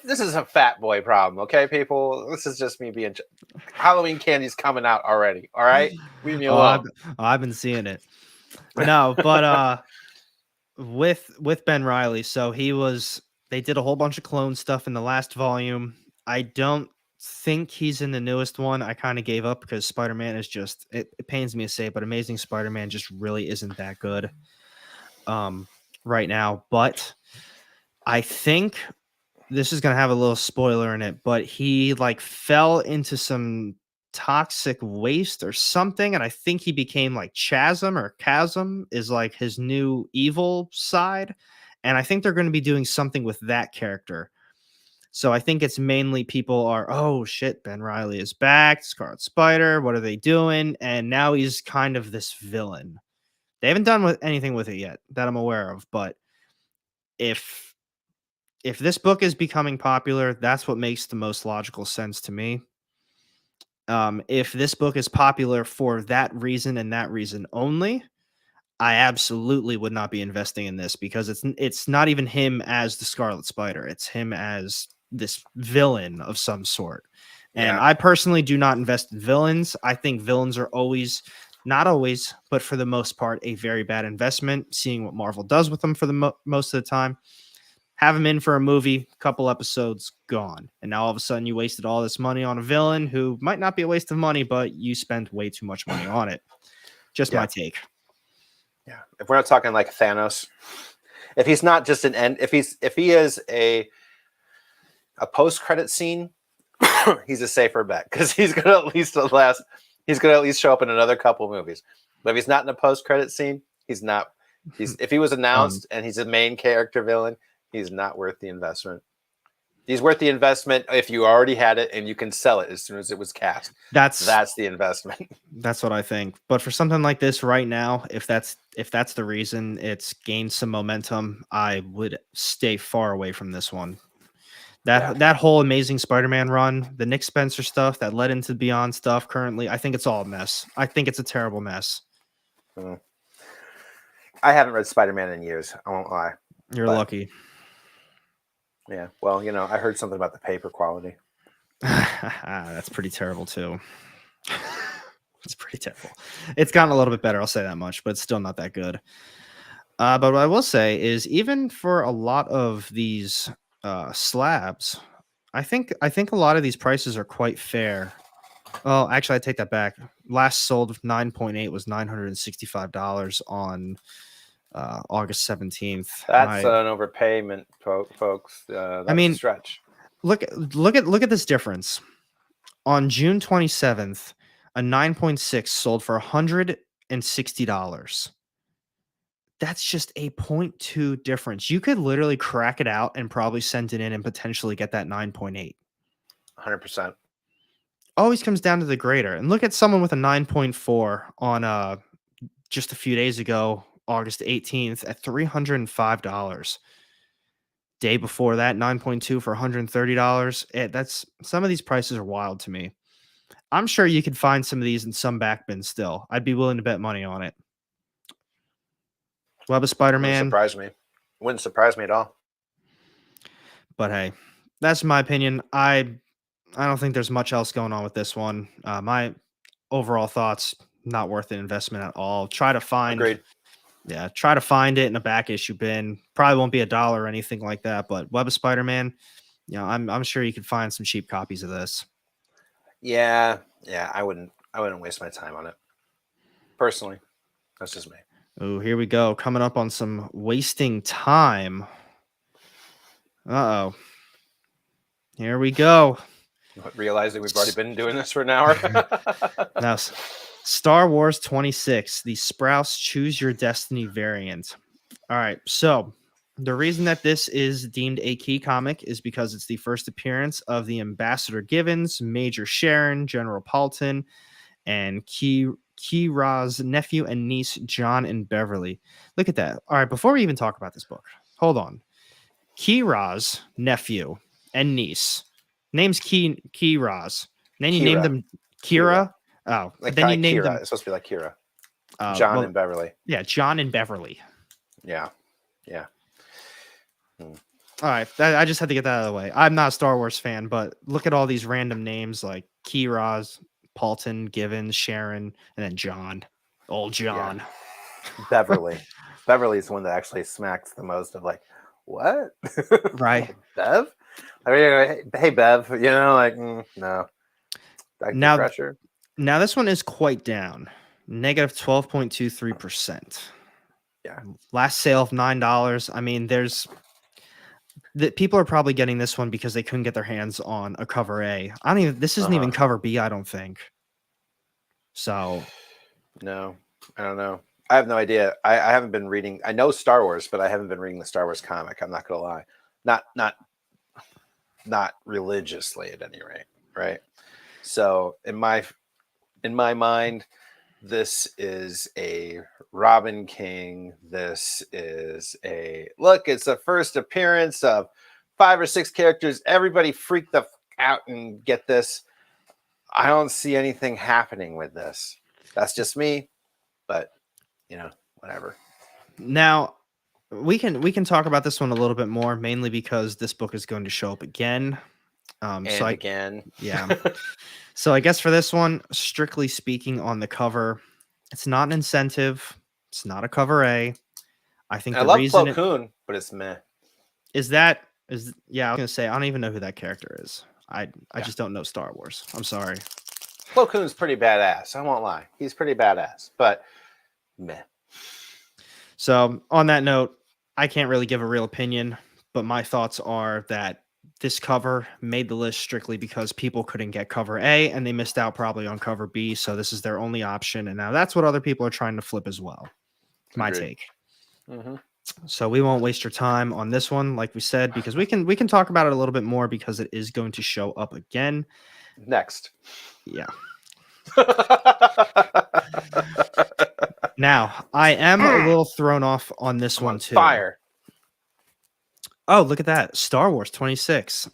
This is a fat boy problem, okay, people? This is just me being... Halloween candy's coming out already, all right? Leave me alone. I've been seeing it. No, but with Ben Riley, so they did a whole bunch of clone stuff in the last volume. I don't think he's in the newest one. I kind of gave up because Spider-Man is just, it pains me to say, but Amazing Spider-Man just really isn't that good right now. But I think this is going to have a little spoiler in it, but he like fell into some toxic waste or something, and I think he became like Chasm is like his new evil side, and I think they're going to be doing something with that character. So I think it's mainly people are, oh shit, Ben Riley is back, Scarlet Spider, what are they doing? And now he's kind of this villain. They haven't done anything with it yet that I'm aware of, but if this book is becoming popular, that's what makes the most logical sense to me. If this book is popular for that reason and that reason only, I absolutely would not be investing in this because it's not even him as the Scarlet Spider. It's him as this villain of some sort. And I personally do not invest in villains. I think villains are not always, but for the most part, a very bad investment. Seeing what Marvel does with them for the most of the time. Have him in for a movie, couple episodes, gone. And now all of a sudden you wasted all this money on a villain who might not be a waste of money, but you spent way too much money on it. Just my take. Yeah. If we're not talking like Thanos, if he's not just an end, if he is a post-credit scene, he's a safer bet because he's gonna at least show up in another couple movies. But if he's not in a post-credit scene, he's not. If he was announced and he's a main character villain, he's not worth the investment. He's worth the investment if you already had it and you can sell it as soon as it was cast. That's the investment. That's what I think. But for something like this right now, if that's the reason it's gained some momentum, I would stay far away from this one. That whole Amazing Spider-Man run, the Nick Spencer stuff that led into Beyond stuff currently, I think it's all a mess. I think it's a terrible mess. I haven't read Spider-Man in years. I won't lie. You're lucky. Yeah, well, I heard something about the paper quality. That's pretty terrible too. It's pretty terrible. It's gotten a little bit better, I'll say that much, but it's still not that good. But what I will say is, even for a lot of these slabs, I think a lot of these prices are quite fair. Well, actually, I take that back. Last sold 9.8 was $965 on August 17th. That's an overpayment, folks. That's a stretch. Look at this difference. On June 27th, A 9.6 sold for $160. That's just a point 0.2 difference. You could literally crack it out and probably send it in and potentially get that 9.8. 100%. Always comes down to the grader. And look at someone with a 9.4 on just a few days ago, August 18th at $305. Day before that, 9.2 for $130. That's some of these prices are wild to me. I'm sure you could find some of these in some back bin still. I'd be willing to bet money on it. Web of Wouldn't Spider-Man. surprise me. Wouldn't surprise me at all. But hey, that's my opinion. I don't think there's much else going on with this one. My overall thoughts, not worth an investment at all. Try to find Agreed. it in a back issue bin. Probably won't be $1 or anything like that. But Web of Spider-Man, I'm sure you could find some cheap copies of this. Yeah, I wouldn't waste my time on it. Personally, that's just me. Oh, here we go. Coming up on some wasting time. Uh-oh. Here we go. Realize that we've already been doing this for an hour. Now, Star Wars 26, the Sprouse Choose Your Destiny variant. All right, so the reason that this is deemed a key comic is because it's the first appearance of the Ambassador Givens, Major Sharon, General Paulton, and Kira's nephew and niece, John and Beverly. Look at that. All right, before we even talk about this book, hold on. Kira's nephew and niece. Name's Kira's. And then you named them Kira. Oh, like then you named Kira. them. It's supposed to be like Kira. John and Beverly. Yeah, John and Beverly. Yeah. All right, I just had to get that out of the way. I'm not a Star Wars fan, but look at all these random names like Kira's, Paulton, Givens, Sharon, and then John. Old John. Yeah. Beverly. Beverly is the one that actually smacks the most of like, what? Right. Bev? I mean, hey, Bev, no. Now, pressure. Now, this one is quite down. Negative 12.23%. Yeah. Last sale of $9. I mean, people are probably getting this one because they couldn't get their hands on a cover A. This isn't even cover B, I don't think. So. No, I don't know. I have no idea. I haven't been reading. I know Star Wars, but I haven't been reading the Star Wars comic. I'm not going to lie. Not religiously at any rate. Right. So in my mind, this is a Robin King. This is it's the first appearance of 5 or 6 characters. Everybody freak the out and get this. I don't see anything happening with this. That's just me, but whatever. Now we can talk about this one a little bit more, mainly because this book is going to show up again. Again. Yeah. So I guess for this one, strictly speaking on the cover, it's not an incentive. It's not a cover A. I think I love Plo Koon, but it's meh. I was gonna say I don't even know who that character is. I just don't know Star Wars. I'm sorry. Plo Koon's pretty badass. I won't lie. He's pretty badass, but meh. So on that note, I can't really give a real opinion, but my thoughts are that this cover made the list strictly because people couldn't get cover A and they missed out probably on cover B. So this is their only option. And now that's what other people are trying to flip as well. My take. Mm-hmm. So we won't waste your time on this one, like we said, because we can talk about it a little bit more because it is going to show up again. Next. Yeah. Now, I am a little thrown off on this one too. Fire. Oh, look at that. Star Wars 26.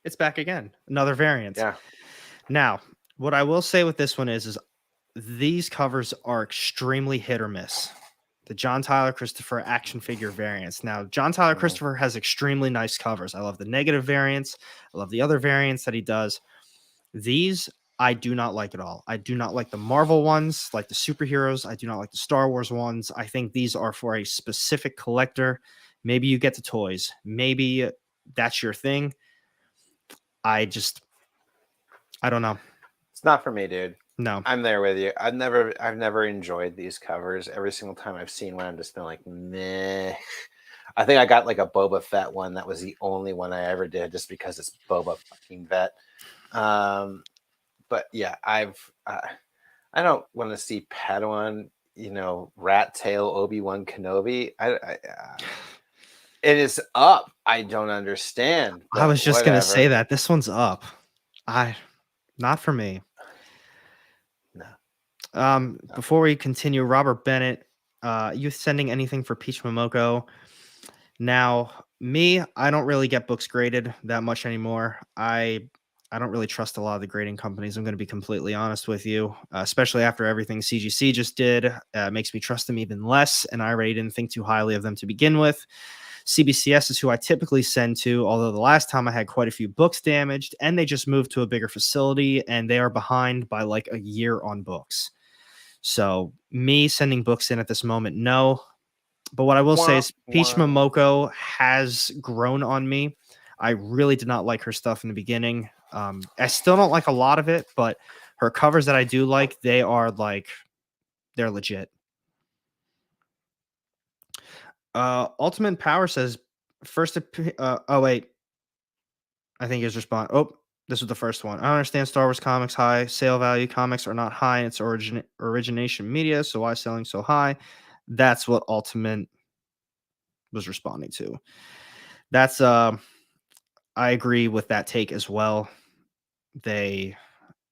It's back again. Another variant. Yeah. Now, what I will say with this one is these covers are extremely hit or miss. The John Tyler Christopher action figure variants. Now, John Tyler Christopher has extremely nice covers. I love the negative variants. I love the other variants that he does. These I do not like at all. I do not like the Marvel ones, like the superheroes. I do not like the Star Wars ones. I think these are for a specific collector. Maybe you get the toys. Maybe that's your thing. I don't know. It's not for me, dude. No. I'm there with you. I've never enjoyed these covers. Every single time I've seen one, I'm just been like, meh. I think I got like a Boba Fett one. That was the only one I ever did just because it's Boba fucking Fett. But yeah, I don't want to see Padawan, rat tail Obi-Wan Kenobi. It is up. I don't understand, I but was just gonna whatever. say that this one's up. Not for me. No. Before we continue, Robert Bennett, you sending anything for Peach Momoko? Now, me, I don't really get books graded that much anymore. I don't really trust a lot of the grading companies. I'm going to be completely honest with you, especially after everything CGC just did. It makes me trust them even less, and I already didn't think too highly of them to begin with. CBCS is who I typically send to, although the last time I had quite a few books damaged, and they just moved to a bigger facility, and they are behind by like a year on books. So me sending books in at this moment, no. But what I will say Wah, is Peach wah. Momoko has grown on me. I really did not like her stuff in the beginning. I still don't like a lot of it, but her covers that I do like, they're legit. Ultimate Power says oh wait, I think his response. Oh, this was the first one. I don't understand Star Wars comics high sale value. Comics are not high in its origination media, so why selling so high? That's what Ultimate was responding to. That's I agree with that take as well. They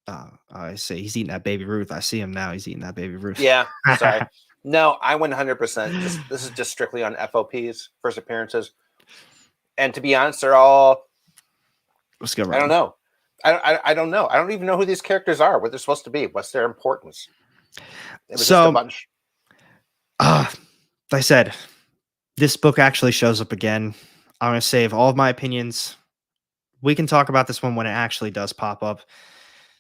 I say he's eating that baby Ruth. I see him now. He's eating that baby Ruth. Yeah, sorry. No, I 100%. This is just strictly on FOPs, first appearances, and to be honest, they're all. Let's go. I don't know. I don't know. I don't even know who these characters are. What they're supposed to be. What's their importance? It was just a bunch. Like I said, this book actually shows up again. I'm going to save all of my opinions. We can talk about this one when it actually does pop up,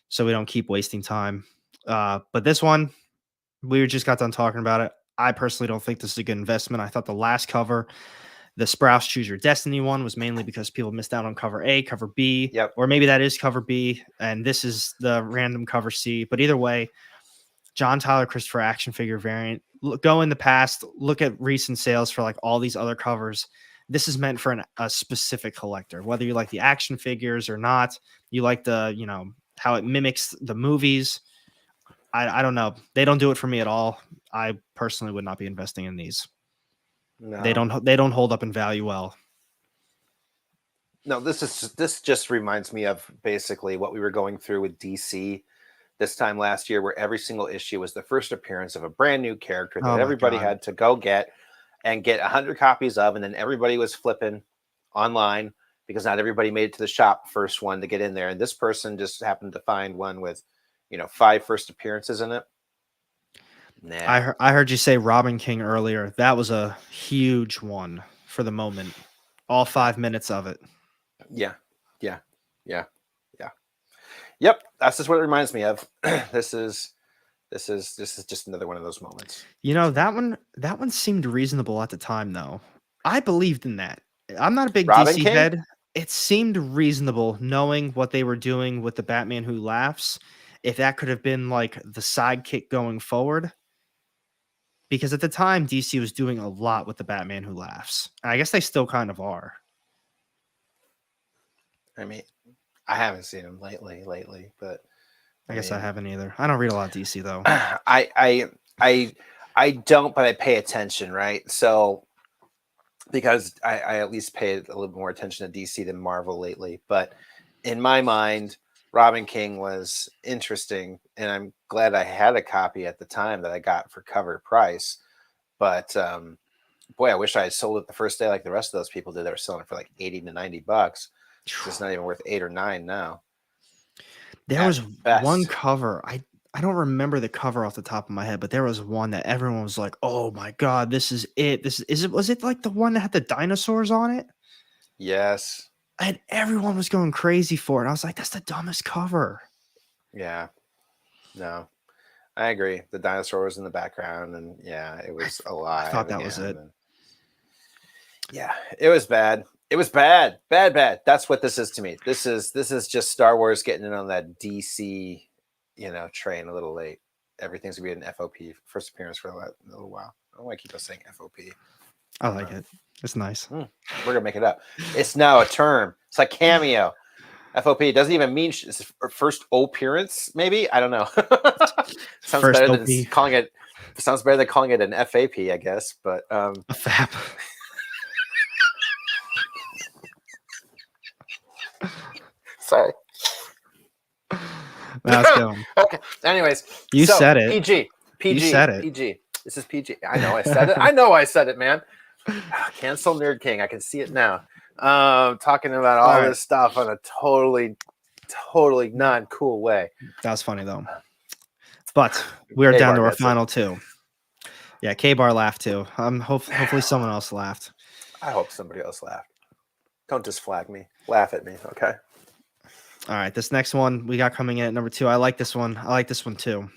so we don't keep wasting time. But this one, we just got done talking about it. I personally don't think this is a good investment. I thought the last cover, the Sprouse Choose Your Destiny one, was mainly because people missed out on cover A, cover B, Yep. or maybe that is cover B, and this is the random cover C. But either way, John Tyler Christopher action figure variant. Go in the past, look at recent sales for like all these other covers. This is meant for a specific collector, whether you like the action figures or not. You like how it mimics the movies. I don't know. They don't do it for me at all. I personally would not be investing in these. No. They don't hold up in value well. No, this just reminds me of basically what we were going through with DC this time last year, where every single issue was the first appearance of a brand new character that everybody had to go get 100 copies of, and then everybody was flipping online because not everybody made it to the shop first one to get in there, and this person just happened to find one with 5 first appearances in it. Nah. I heard you say Robin King earlier. That was a huge one for the moment. All 5 minutes of it. Yeah. Yep, that's just what it reminds me of. This is just another one of those moments. That one seemed reasonable at the time, though. I believed in that. I'm not a big Robin DC King? head. It seemed reasonable knowing what they were doing with the Batman Who Laughs. If that could have been like the sidekick going forward. Because at the time, DC was doing a lot with the Batman Who Laughs. And I guess they still kind of are. I mean, I haven't seen him lately, but I guess I haven't either. I don't read a lot of DC though. I don't, but I pay attention, right? So because I at least pay a little bit more attention to DC than Marvel lately. But in my mind, Robin King was interesting, and I'm glad I had a copy at the time that I got for cover price. But boy, I wish I had sold it the first day like the rest of those people did. They were selling it for like $80 to $90. It's not even worth 8 or 9 now. There was one cover. I don't remember the cover off the top of my head, but there was one that everyone was like, "Oh my god, this is it." Was it like the one that had the dinosaurs on it? Yes. And everyone was going crazy for it. I was like, that's the dumbest cover. Yeah. No. I agree. The dinosaur was in the background, and yeah, it was alive. I thought that was it. Yeah, it was bad. It was bad. Bad. That's what this is to me. This is just Star Wars getting in on that DC, train a little late. Everything's gonna be an FOP, first appearance for a little while. I don't want to keep us saying FOP. I like it. It's nice. We're gonna make it up. It's now a term. It's like cameo. FOP doesn't even mean it's his first appearance. Maybe I don't know. Sounds First better OP. than calling it. Sounds better than calling it an FAP, I guess. But A FAP. sorry. That's going. Okay. Anyways, You said it. PG. You said it. PG. This is PG. I know I said it. I know I said it, man. Cancel Nerd King. I can see it now. Talking about all this stuff on a totally not cool way. That's funny though. But we are down to our final two. Yeah, K-Bar laughed too. Hopefully someone else laughed. I hope somebody else laughed. Don't just flag me. Laugh at me, okay? All right, this next one we got coming in at number 2. I like this one. I like this one too.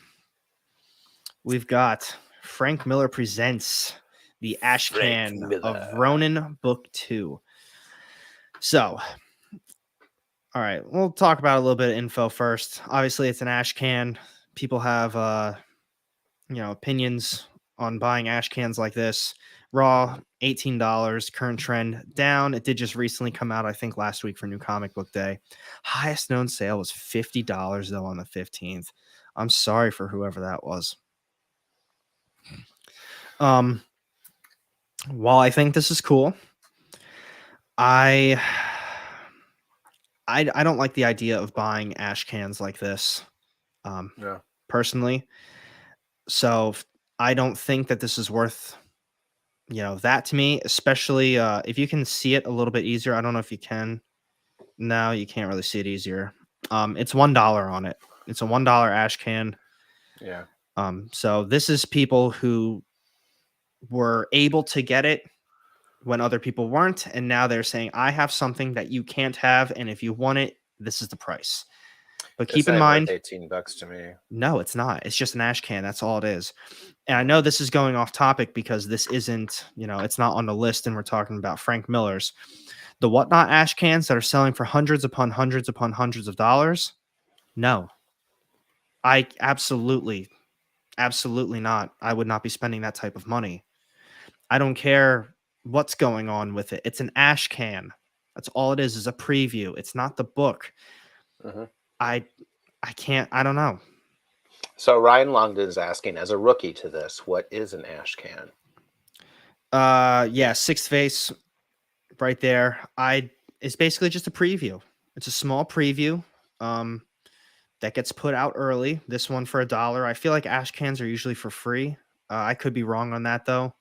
We've got Frank Miller presents the Ash Can of Ronin Book 2. So, all right, we'll talk about a little bit of info first. Obviously, it's an Ash Can. People have, opinions on buying Ash Cans like this. Raw, $18. Current trend down. It did just recently come out, I think, last week for New Comic Book Day. Highest known sale was $50 though on the 15th. I'm sorry for whoever that was. While I think this is cool, I don't like the idea of buying Ash Cans like this. Personally. So I don't think that this is worth that to me, especially if you can see it a little bit easier. I don't know if you can. No, you can't really see it easier. It's $1 on it. It's a $1 Ash Can. Yeah. So this is people who were able to get it when other people weren't, and now they're saying, I have something that you can't have, and if you want it, this is the price. But keep in mind, $18 to me. No, it's not. It's just an Ash Can. That's all it is. And I know this is going off topic because this isn't, it's not on the list, and we're talking about Frank Miller's. The Whatnot Ash Cans that are selling for hundreds upon hundreds upon hundreds of dollars. No, I absolutely not. I would not be spending that type of money. I don't care what's going on with it. It's an Ash Can. That's all it is a preview. It's not the book. I can't. I don't know. So Ryan Longden is asking, as a rookie to this, what is an Ash Can? Yeah, Sixth Face right there. It's basically just a preview. It's a small preview that gets put out early. This one for $1. I feel like Ash Cans are usually for free. I could be wrong on that though.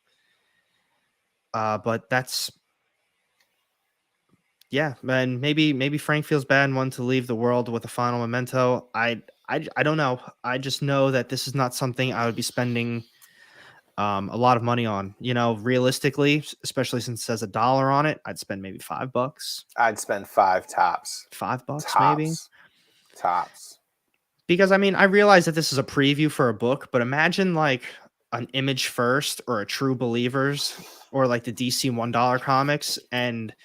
But that's, yeah, and maybe Frank feels bad and wanted to leave the world with a final memento. I don't know. I just know that this is not something I would be spending a lot of money on. Realistically, especially since it says $1 on it, I'd spend maybe $5. I'd spend $5 tops. $5 maybe. Tops. Because I realize that this is a preview for a book, but imagine like an Image First or a True Believers or like the DC $1 comics, and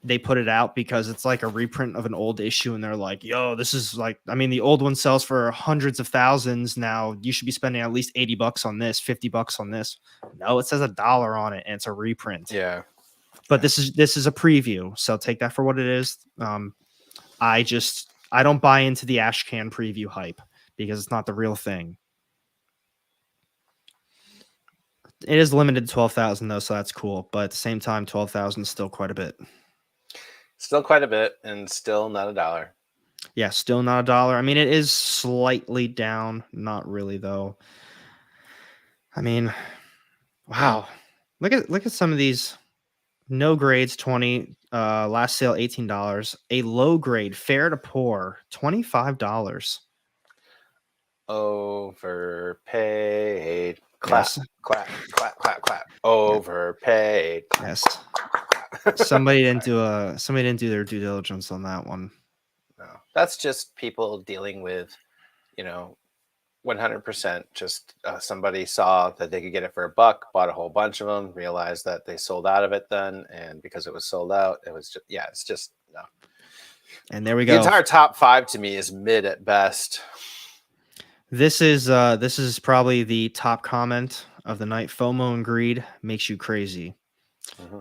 they put it out because it's like a reprint of an old issue, and they're like, yo, this is like, the old one sells for hundreds of thousands. Now you should be spending at least $80 on this, $50 on this. No, it says $1 on it, and it's a reprint. Yeah. But this is a preview, so take that for what it is. I don't buy into the Ash Can preview hype because it's not the real thing. It is limited to 12,000 though, so that's cool. But at the same time, 12,000 is still quite a bit. Still quite a bit, and still not $1. Yeah, still not $1. It is slightly down. Not really though. Wow. Look at some of these. No grades, 20. Last sale, $18. A low grade, fair to poor, $25. Overpaid. Clap, Yes. clap, clap, clap, clap. Overpaid. Yes. Somebody didn't do their due diligence on that one. No, that's just people dealing with, 100%. Just somebody saw that they could get it for $1, bought a whole bunch of them, realized that they sold out of it then, and because it was sold out, it was just, it's just no. And there we go. The entire top 5 to me is mid at best. This is probably the top comment of the night. FOMO and greed makes you crazy.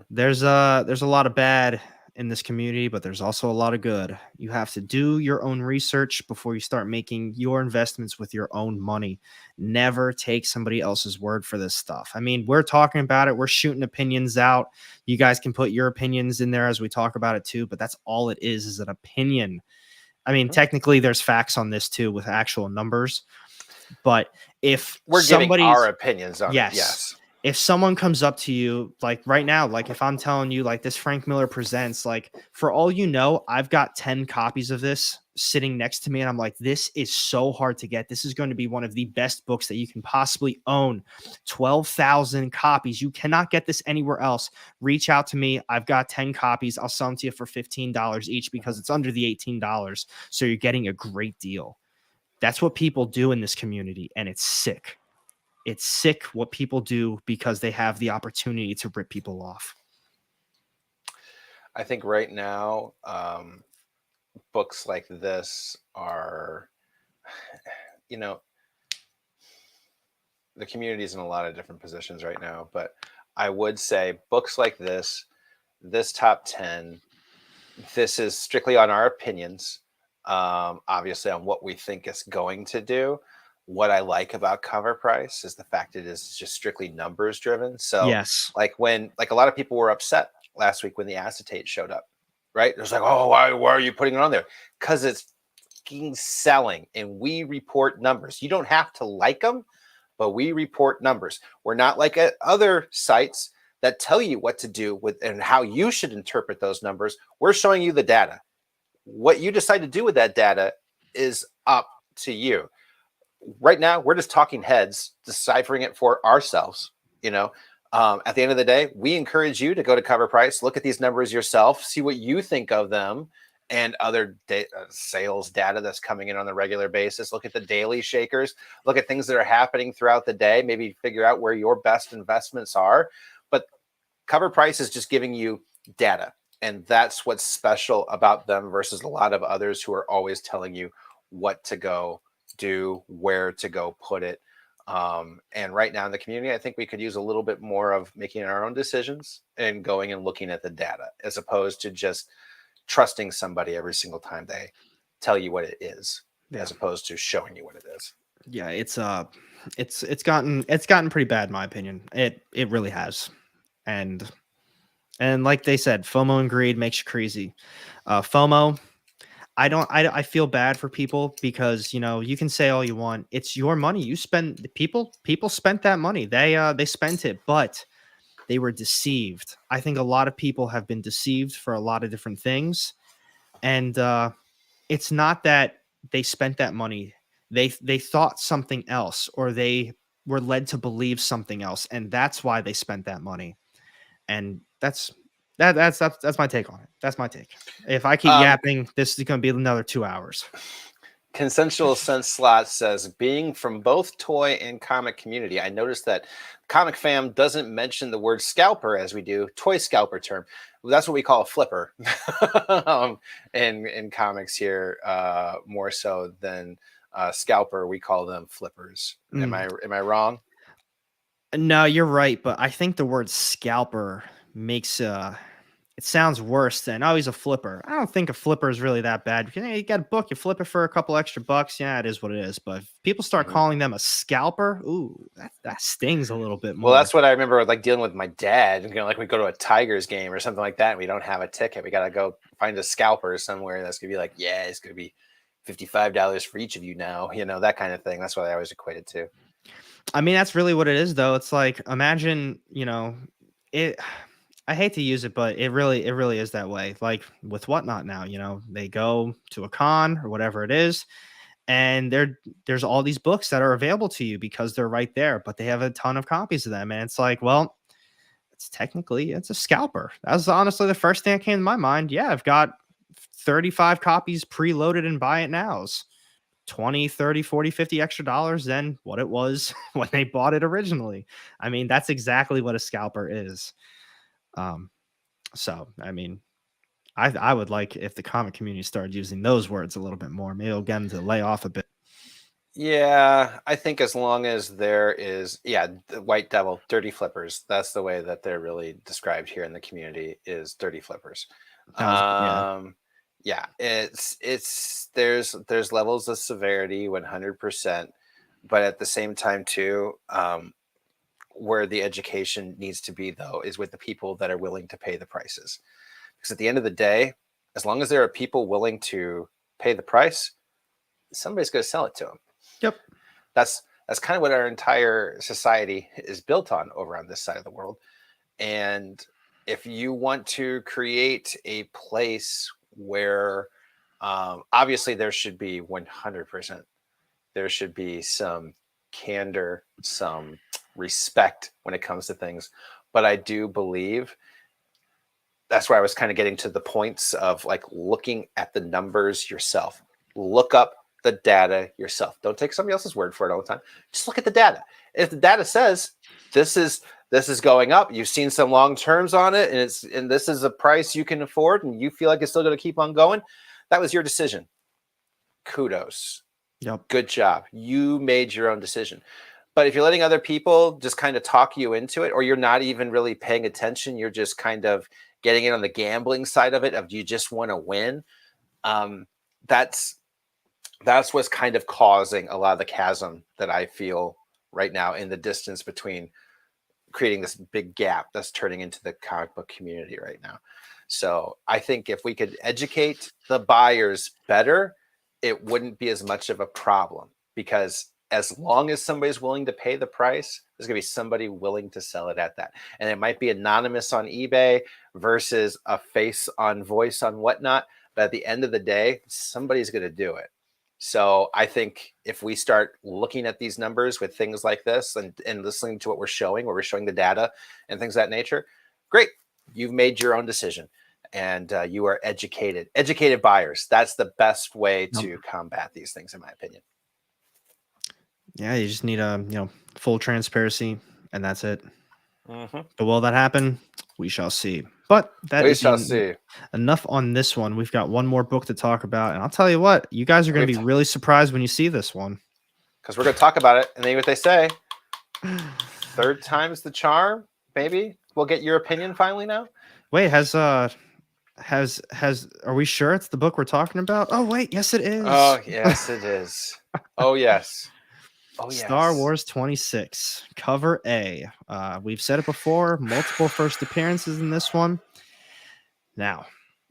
There's a lot of bad in this community, but there's also a lot of good. You have to do your own research before you start making your investments with your own money. Never take somebody else's word for this stuff. I mean, we're talking about it, we're shooting opinions out. You guys can put your opinions in there as we talk about it too, but that's all it is an opinion. I mean, technically there's facts on this too with actual numbers, but if We're giving our opinions on it. Yes. If someone comes up to you, like right now, like if I'm telling you, like this Frank Miller Presents, like for all you know, I've got 10 copies of this sitting next to me. And I'm like, this is so hard to get. This is going to be one of the best books that you can possibly own. 12,000 copies. You cannot get this anywhere else. Reach out to me. I've got 10 copies. I'll sell them to you for $15 each because it's under the $18. So you're getting a great deal. That's what people do in this community. And it's sick. It's sick what people do because they have the opportunity to rip people off. I think right now, books like this are, the community is in a lot of different positions right now, but I would say books like this top 10, this is strictly on our opinions, obviously on what we think it's going to do. What I like about COVRPRICE is the fact it is just strictly numbers driven. So yes, like when a lot of people were upset last week when the acetate showed up, right? It was like, oh, why are you putting it on there? Because it's selling and we report numbers. You don't have to like them, but we report numbers. We're not like other sites that tell you what to do with and how you should interpret those numbers. We're showing you the data. What you decide to do with that data is up to you. Right now, we're just talking heads, deciphering it for ourselves. At the end of the day, we encourage you to go to COVRPRICE, look at these numbers yourself, see what you think of them and other sales data that's coming in on a regular basis. Look at the daily shakers, look at things that are happening throughout the day, maybe figure out where your best investments are. But COVRPRICE is just giving you data. And that's what's special about them versus a lot of others who are always telling you what to go do, where to go put it. And right now in the community, I think we could use a little bit more of making our own decisions and going and looking at the data as opposed to just trusting somebody every single time they tell you what it is, as opposed to showing you what it is. Yeah, it's gotten pretty bad in my opinion. It really has. And like they said, FOMO and greed makes you crazy. FOMO, I feel bad for people because, you can say all you want. It's your money. You spend people spent that money. They spent it, but they were deceived. I think a lot of people have been deceived for a lot of different things. And it's not that they spent that money. They thought something else, or they were led to believe something else. And that's why they spent that money. And that's my take on it. That's my take. If I keep yapping, this is going to be another 2 hours. Consensual Sense Slot says, being from both toy and comic community, I noticed that Comic Fam doesn't mention the word scalper as we do toy scalper term. That's what we call a flipper in comics here, more so than scalper. We call them flippers. Am I wrong? No, you're right, but I think the word scalper makes it sounds worse than, oh, he's a flipper. I don't think a flipper is really that bad. You got a book, you flip it for a couple extra bucks. Yeah, it is what it is. But if people start calling them a scalper, ooh, that stings a little bit more. Well, that's what I remember like dealing with my dad. Like we go to a Tigers game or something like that, and we don't have a ticket. We got to go find a scalper somewhere that's going to be like, yeah, it's going to be $55 for each of you now. That kind of thing. That's what I always equated to. I mean, that's really what it is, though. It's like, imagine, it. I hate to use it, but it really is that way. Like with Whatnot now, they go to a con or whatever it is, and there's all these books that are available to you because they're right there, but they have a ton of copies of them. And it's like, well, it's a scalper. That was honestly the first thing that came to my mind. Yeah, I've got 35 copies preloaded and buy it nows. 20, 30, 40, 50 extra dollars than what it was when they bought it originally. I mean, that's exactly what a scalper is. So, I mean, I would like if the comic community started using those words a little bit more. Maybe it'll get them to lay off a bit. Yeah, I think as long as there is, the White Devil, dirty flippers. That's the way that they're really described here in the community is dirty flippers. Yeah. Yeah, it's there's levels of severity 100%, but at the same time too, where the education needs to be though is with the people that are willing to pay the prices. Because at the end of the day, as long as there are people willing to pay the price, somebody's going to sell it to them. Yep. That's kind of what our entire society is built on over on this side of the world. And if you want to create a place where obviously there should be 100%, there should be some candor, some respect when it comes to things. But I do believe that's where I was kind of getting to the points of like looking at the numbers yourself. Look up the data yourself. Don't take somebody else's word for it all the time. Just look at the data. If the data says this is going up, you've seen some long terms on it, and this is a price you can afford, and you feel like it's still going to keep on going, that was your decision. Kudos. Yep. Good job. You made your own decision. But if you're letting other people just kind of talk you into it, or you're not even really paying attention, you're just kind of getting in on the gambling side of it, of you just want to win. That's what's kind of causing a lot of the chasm that I feel right now in the distance between creating this big gap that's turning into the comic book community right now. So I think if we could educate the buyers better, it wouldn't be as much of a problem, because as long as somebody's willing to pay the price, there's going to be somebody willing to sell it at that. And it might be anonymous on eBay versus a face on voice on whatnot. But at the end of the day, somebody's going to do it. So I think if we start looking at these numbers with things like this and listening to what we're showing, where we're showing the data and things of that nature, great. You've made your own decision. And you are educated buyers. That's the best way to combat these things, in my opinion. Yeah, you just need full transparency, and that's it. Mm-hmm. But will that happen? We shall see. But we shall see. Enough on this one. We've got one more book to talk about, and I'll tell you what, you guys are going to be really surprised when you see this one, because we're going to talk about it, and then what they say, third time's the charm. Maybe we'll get your opinion finally now. Wait, are we sure it's the book we're talking about? Oh wait, yes it is. Oh yes it is. Oh yes. Oh yes. Star Wars 26, cover A. We've said it before, multiple first appearances in this one. Now,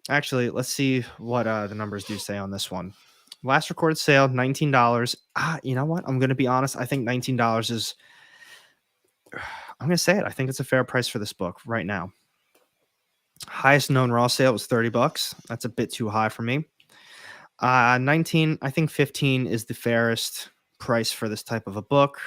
actually, let's see what the numbers do say on this one. Last recorded sale, $19. You know what? I'm going to be honest. I think $19 is, I'm going to say it. I think it's a fair price for this book right now. Highest known raw sale was $30. That's a bit too high for me. 19, I think 15 is the fairest price for this type of a book.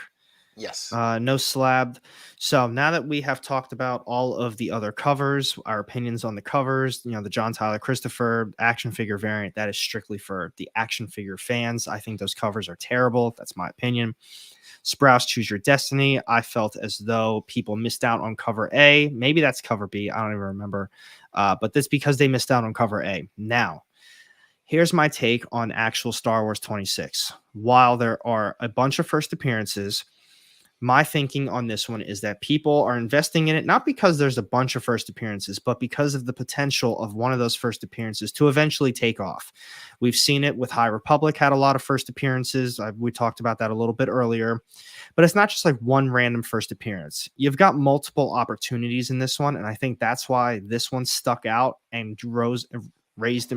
Yes. No slab. So now that we have talked about all of the other covers, our opinions on the covers, the John Tyler Christopher action figure variant, that is strictly for the action figure fans. I think those covers are terrible. That's my opinion. Sprouse Choose Your Destiny. I felt as though people missed out on cover A. Maybe that's cover B. I don't even remember. But that's because they missed out on cover A. Now, here's my take on actual Star Wars 26. While there are a bunch of first appearances, my thinking on this one is that people are investing in it, not because there's a bunch of first appearances, but because of the potential of one of those first appearances to eventually take off. We've seen it with High Republic, had a lot of first appearances. We talked about that a little bit earlier, but it's not just like one random first appearance. You've got multiple opportunities in this one. And I think that's why this one stuck out and raised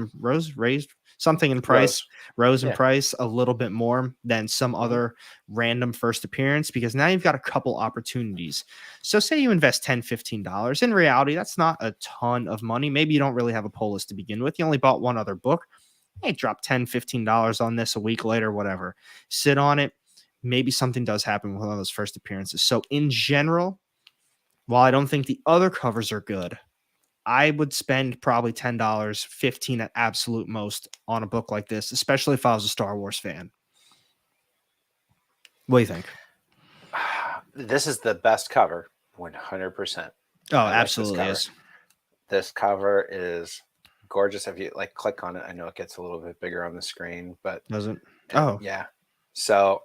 something in price, rose in price a little bit more than some other random first appearance, because now you've got a couple opportunities. So say you invest $10, $15. In reality, that's not a ton of money. Maybe you don't really have a pull list to begin with. You only bought one other book. Hey, drop $10, $15 on this a week later, whatever. Sit on it. Maybe something does happen with one of those first appearances. So in general, while I don't think the other covers are good, I would spend probably $10, $15 at absolute most on a book like this, especially if I was a Star Wars fan. What do you think? This is the best cover, 100%. Oh, absolutely is. This cover is gorgeous. If you click on it, I know it gets a little bit bigger on the screen, but doesn't. Oh, yeah. So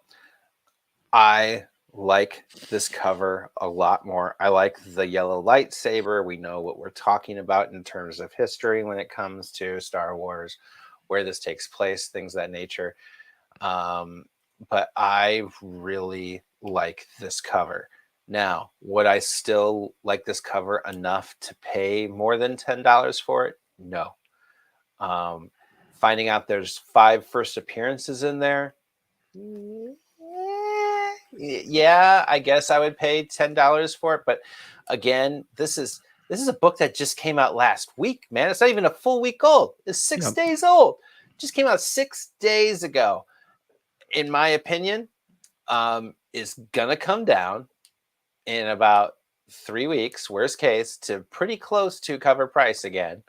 I like this cover a lot more. I like the yellow lightsaber. We know what we're talking about in terms of history when it comes to Star Wars, where this takes place, things of that nature. But I really like this cover. Now, would I still like this cover enough to pay more than $10 for it? No. Finding out there's 5 first appearances in there, yeah, I guess I would pay $10 for it. But again, this is a book that just came out last week, man. It's not even a full week old. It's 6 days old. Just came out 6 days ago. In my opinion, is gonna come down in about 3 weeks, worst case, to pretty close to cover price again.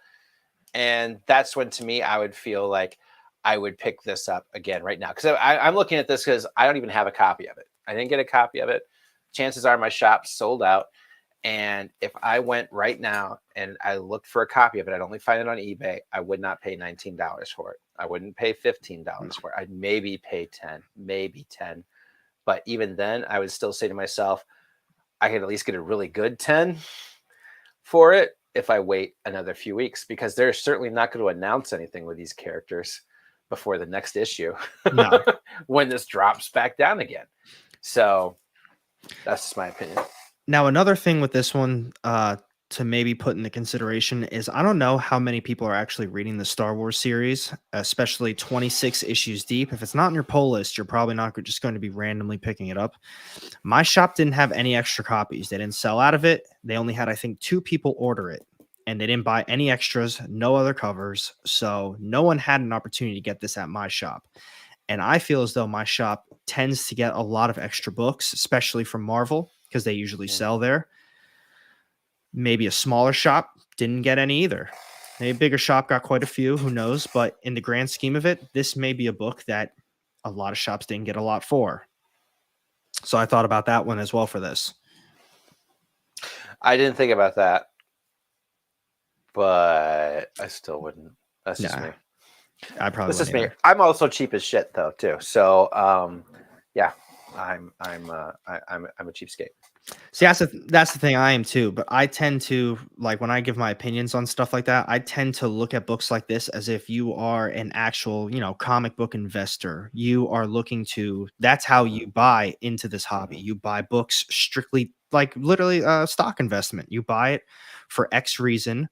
And that's when, to me, I would feel like I would pick this up again right now. Because I'm looking at this because I don't even have a copy of it. I didn't get a copy of it. Chances are my shop's sold out. And if I went right now and I looked for a copy of it, I'd only find it on eBay. I would not pay $19 for it. I wouldn't pay $15 for it. I'd maybe pay 10, maybe 10. But even then, I would still say to myself, I could at least get a really good 10 for it if I wait another few weeks, because they're certainly not going to announce anything with these characters before the next issue. No. When this drops back down again. So that's just my opinion. Now, another thing with this one to maybe put into consideration is I don't know how many people are actually reading the Star Wars series, especially 26 issues deep. If it's not on your pull list, you're probably not just going to be randomly picking it up. My shop didn't have any extra copies. They didn't sell out of it. They only had, I think, 2 people order it, and they didn't buy any extras, no other covers. So no one had an opportunity to get this at my shop. And I feel as though my shop tends to get a lot of extra books, especially from Marvel, because they usually sell there. Maybe a smaller shop didn't get any either. Maybe a bigger shop got quite a few, who knows? But in the grand scheme of it, this may be a book that a lot of shops didn't get a lot for. So I thought about that one as well for this. I didn't think about that, but I still wouldn't. That's just me. I probably This is me. I'm also cheap as shit though too. So yeah, I'm a cheapskate. See, that's the thing. I am too, but I tend to, like, when I give my opinions on stuff like that, I tend to look at books like this as if you are an actual, comic book investor. You are looking to, that's how you buy into this hobby. You buy books strictly, like, literally a stock investment. You buy it for X reason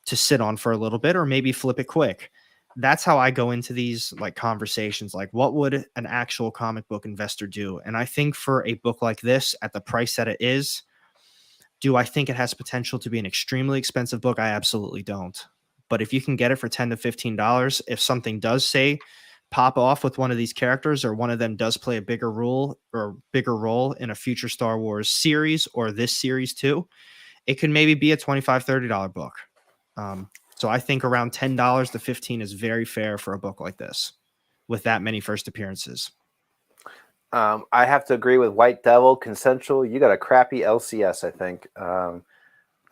to sit on for a little bit, or maybe flip it quick. That's how I go into these, like, conversations. Like, what would an actual comic book investor do? And I think for a book like this, at the price that it is, do I think it has potential to be an extremely expensive book? I absolutely don't. But if you can get it for $10 to $15, if something does say pop off with one of these characters, or one of them does play a bigger role in a future Star Wars series, or this series too, it could maybe be a $25, $30 book. So I think around $10 to $15 is very fair for a book like this with that many first appearances. I have to agree with White Devil. Consensual, you got a crappy LCS, I think.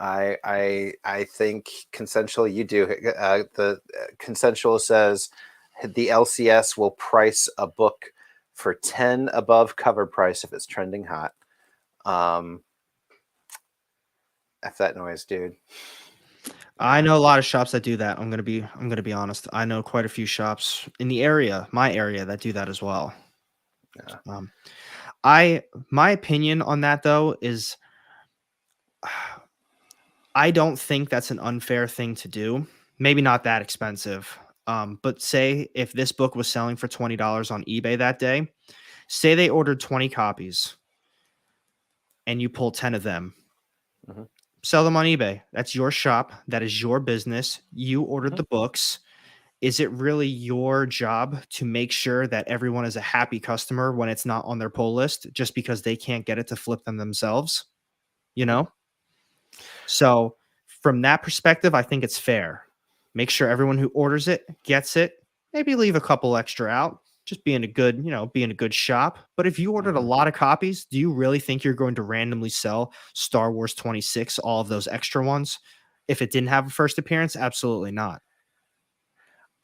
I think Consensual, you do. The Consensual says the LCS will price a book for 10 above cover price if it's trending hot. F that noise, dude. I know a lot of shops that do that. I'm gonna be honest. I know quite a few shops in the area, my area, that do that as well. Yeah. My opinion on that though is, I don't think that's an unfair thing to do. Maybe not that expensive. But say if this book was selling for $20 on eBay that day, say they ordered 20 copies and you pull 10 of them. Mm-hmm. Sell them on eBay. That's your shop. That is your business. You ordered the books. Is it really your job to make sure that everyone is a happy customer when it's not on their pull list just because they can't get it to flip them themselves? So from that perspective, I think it's fair. Make sure everyone who orders it gets it. Maybe leave a couple extra out. Just being a good shop. But if you ordered a lot of copies, do you really think you're going to randomly sell Star Wars 26, all of those extra ones, if it didn't have a first appearance? Absolutely not.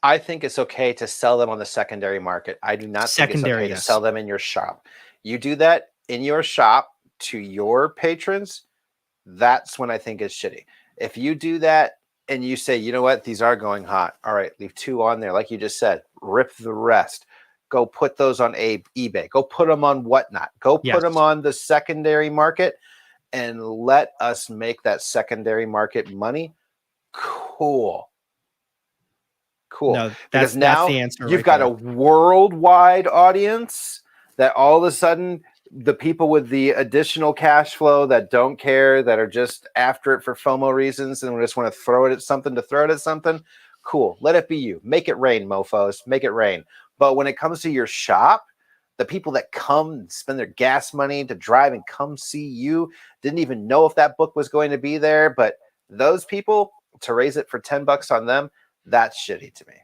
I think it's okay to sell them on the secondary market. I do not think it's okay to sell them in your shop. You do that, in your shop to your patrons, that's when I think it's shitty. If you do that and you say, you know what, these are going hot. All right, leave 2 on there. Like you just said, rip the rest. Go put those on eBay. Go put them on Whatnot. Go put them on the secondary market and let us make that secondary market money. Cool. No, Because that's now the answer you've right got there. a worldwide audience that all of a sudden the people with the additional cash flow that don't care, that are just after it for FOMO reasons and just want to throw it at something to throw it at something, cool. Let it be you. Make it rain, mofos. Make it rain. But when it comes to your shop, the people that come and spend their gas money to drive and come see you didn't even know if that book was going to be there. But those people, to raise it for $10 on them, that's shitty to me.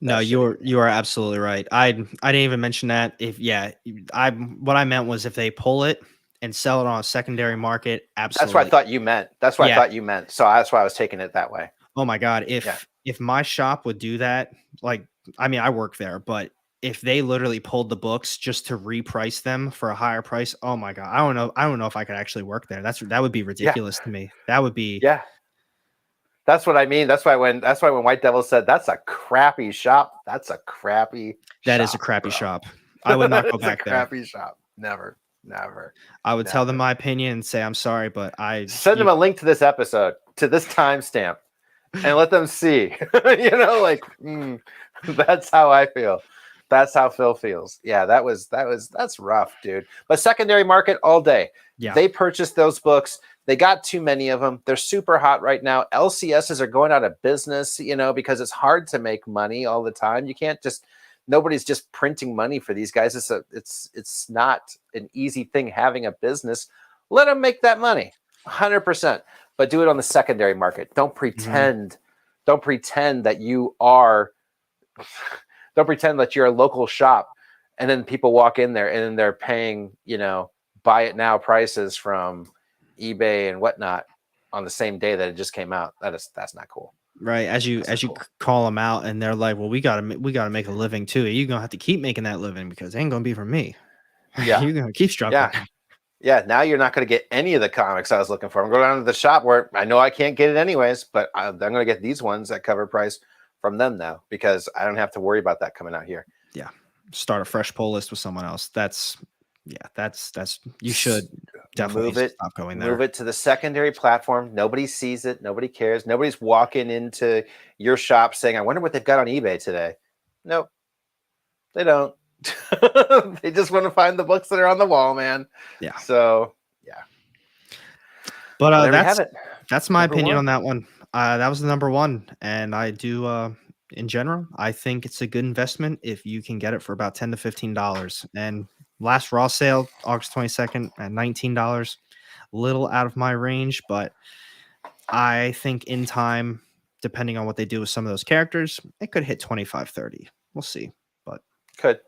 No, you are absolutely right. I didn't even mention that. What I meant was if they pull it and sell it on a secondary market, absolutely. That's what I thought you meant. That's what I thought you meant. So that's why I was taking it that way. Oh my God. If my shop would do that, like, I mean, I work there, but if they literally pulled the books just to reprice them for a higher price, oh my God. I don't know if I could actually work there. That would be ridiculous to me. That would be. Yeah. That's what I mean. That's why when White Devil said that's a crappy shop, that's a crappy That is a crappy shop. I would not go back there. Crappy shop. Never. I would tell them my opinion and say I'm sorry, but send them a link to this episode, to this timestamp, and let them see. That's how I feel. That's how Phil feels. Yeah, that's rough, dude. But secondary market all day. Yeah. They purchased those books. They got too many of them. They're super hot right now. LCSs are going out of business, because it's hard to make money all the time. You can't nobody's just printing money for these guys. It's not an easy thing having a business. Let them make that money 100%, but do it on the secondary market. Don't pretend, don't pretend that you are, don't pretend that you're a local shop and then people walk in there and then they're paying, buy it now prices from eBay and whatnot on the same day that it just came out. That's not cool. Right. As you call them out and they're like, well, we gotta make a living too. You're going to have to keep making that living because it ain't going to be for me. Yeah. You're going to keep struggling. Yeah. Now you're not going to get any of the comics I was looking for. I'm going down to the shop where I know I can't get it anyways, but I'm going to get these ones at cover price from them now because I don't have to worry about that coming out here. Yeah. Start a fresh pull list with someone else. That's you should definitely stop going there. Move it to the secondary platform. Nobody sees it. Nobody cares. Nobody's walking into your shop saying, I wonder what they've got on eBay today. Nope. They don't. They just want to find the books that are on the wall, man. Yeah. So, yeah. But that's my opinion on that one. That was the number one. And I do, in general, I think it's a good investment if you can get it for about $10 to $15. And last raw sale, August 22nd at $19. Little out of my range, but I think in time, depending on what they do with some of those characters, it could hit 25, 30. We'll see. But it could.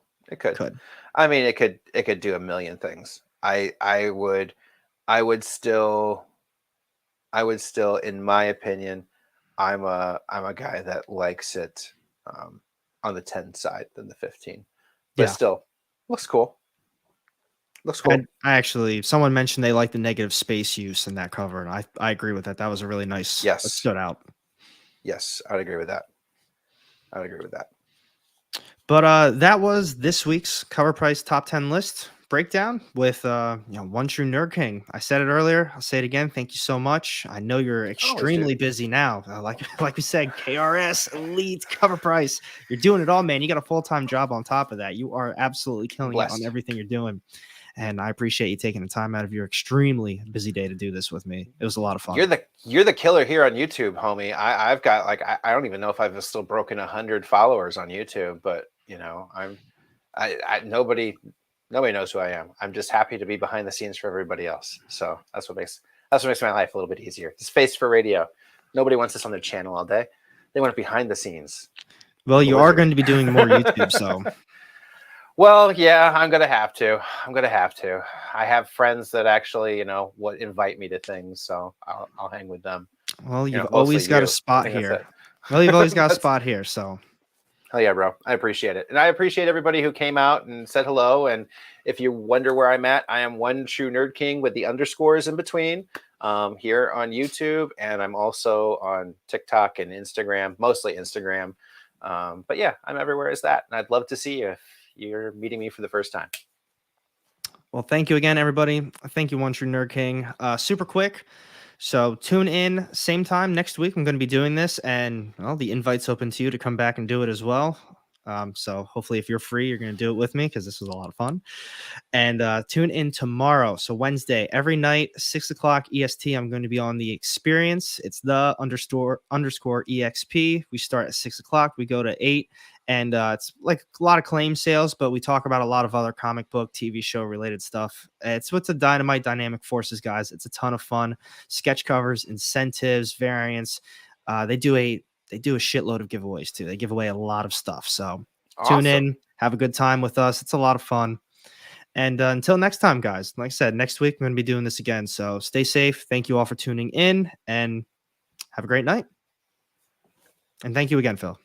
I mean, it could do a million things. I would still, in my opinion, I'm a guy that likes it on the 10 side than the 15. But still, looks cool. Looks cool. I actually, someone mentioned they like the negative space use in that cover, and I agree with that. That was a really nice. Yes, it stood out. Yes, I'd agree with that. But that was this week's Cover Price Top 10 list breakdown with One True Nerd King. I said it earlier. I'll say it again. Thank you so much. I know you're extremely busy now. Like we said, KRS, Elite, Cover Price. You're doing it all, man. You got a full-time job on top of that. You are absolutely killing it on everything you're doing. And I appreciate you taking the time out of your extremely busy day to do this with me. It was a lot of fun. You're the killer here on YouTube, homie. I've got I don't even know if I've still broken 100 followers on YouTube, but nobody knows who I am. I'm just happy to be behind the scenes for everybody else. So that's what makes my life a little bit easier. It's face for radio. Nobody wants us on their channel all day. They want it behind the scenes. Well, you are going to be doing more YouTube, so. Well, yeah, I'm gonna have to. I have friends that actually, invite me to things, so I'll hang with them. Well, you've always got a spot here. Well, you've always got a spot here, so. Hell yeah, bro! I appreciate it, and I appreciate everybody who came out and said hello, and If you wonder where I'm at, I am One True Nerd King with the underscores in between, here on YouTube, and I'm also on TikTok and Instagram, mostly Instagram. But yeah, I'm everywhere as that, and I'd love to see you if you're meeting me for the first time. Well, thank you again, everybody. Thank you, One True Nerd King. Super quick. So tune in same time next week. I'm going to be doing this, and well, the invite's open to you to come back and do it as well. So hopefully, if you're free, you're going to do it with me because this was a lot of fun. And tune in tomorrow. So Wednesday, every night, 6 o'clock EST. I'm going to be on the Experience. It's the underscore EXP. We start at 6 o'clock. We go to 8. And it's like a lot of claim sales, but we talk about a lot of other comic book, TV show related stuff. It's what's a Dynamite Dynamic Forces, guys. It's a ton of fun. Sketch covers, incentives, variants. They do a shitload of giveaways too. They give away a lot of stuff. So tune in, have a good time with us. It's a lot of fun. And until next time, guys, like I said, next week I'm going to be doing this again. So stay safe. Thank you all for tuning in and have a great night. And thank you again, Phil.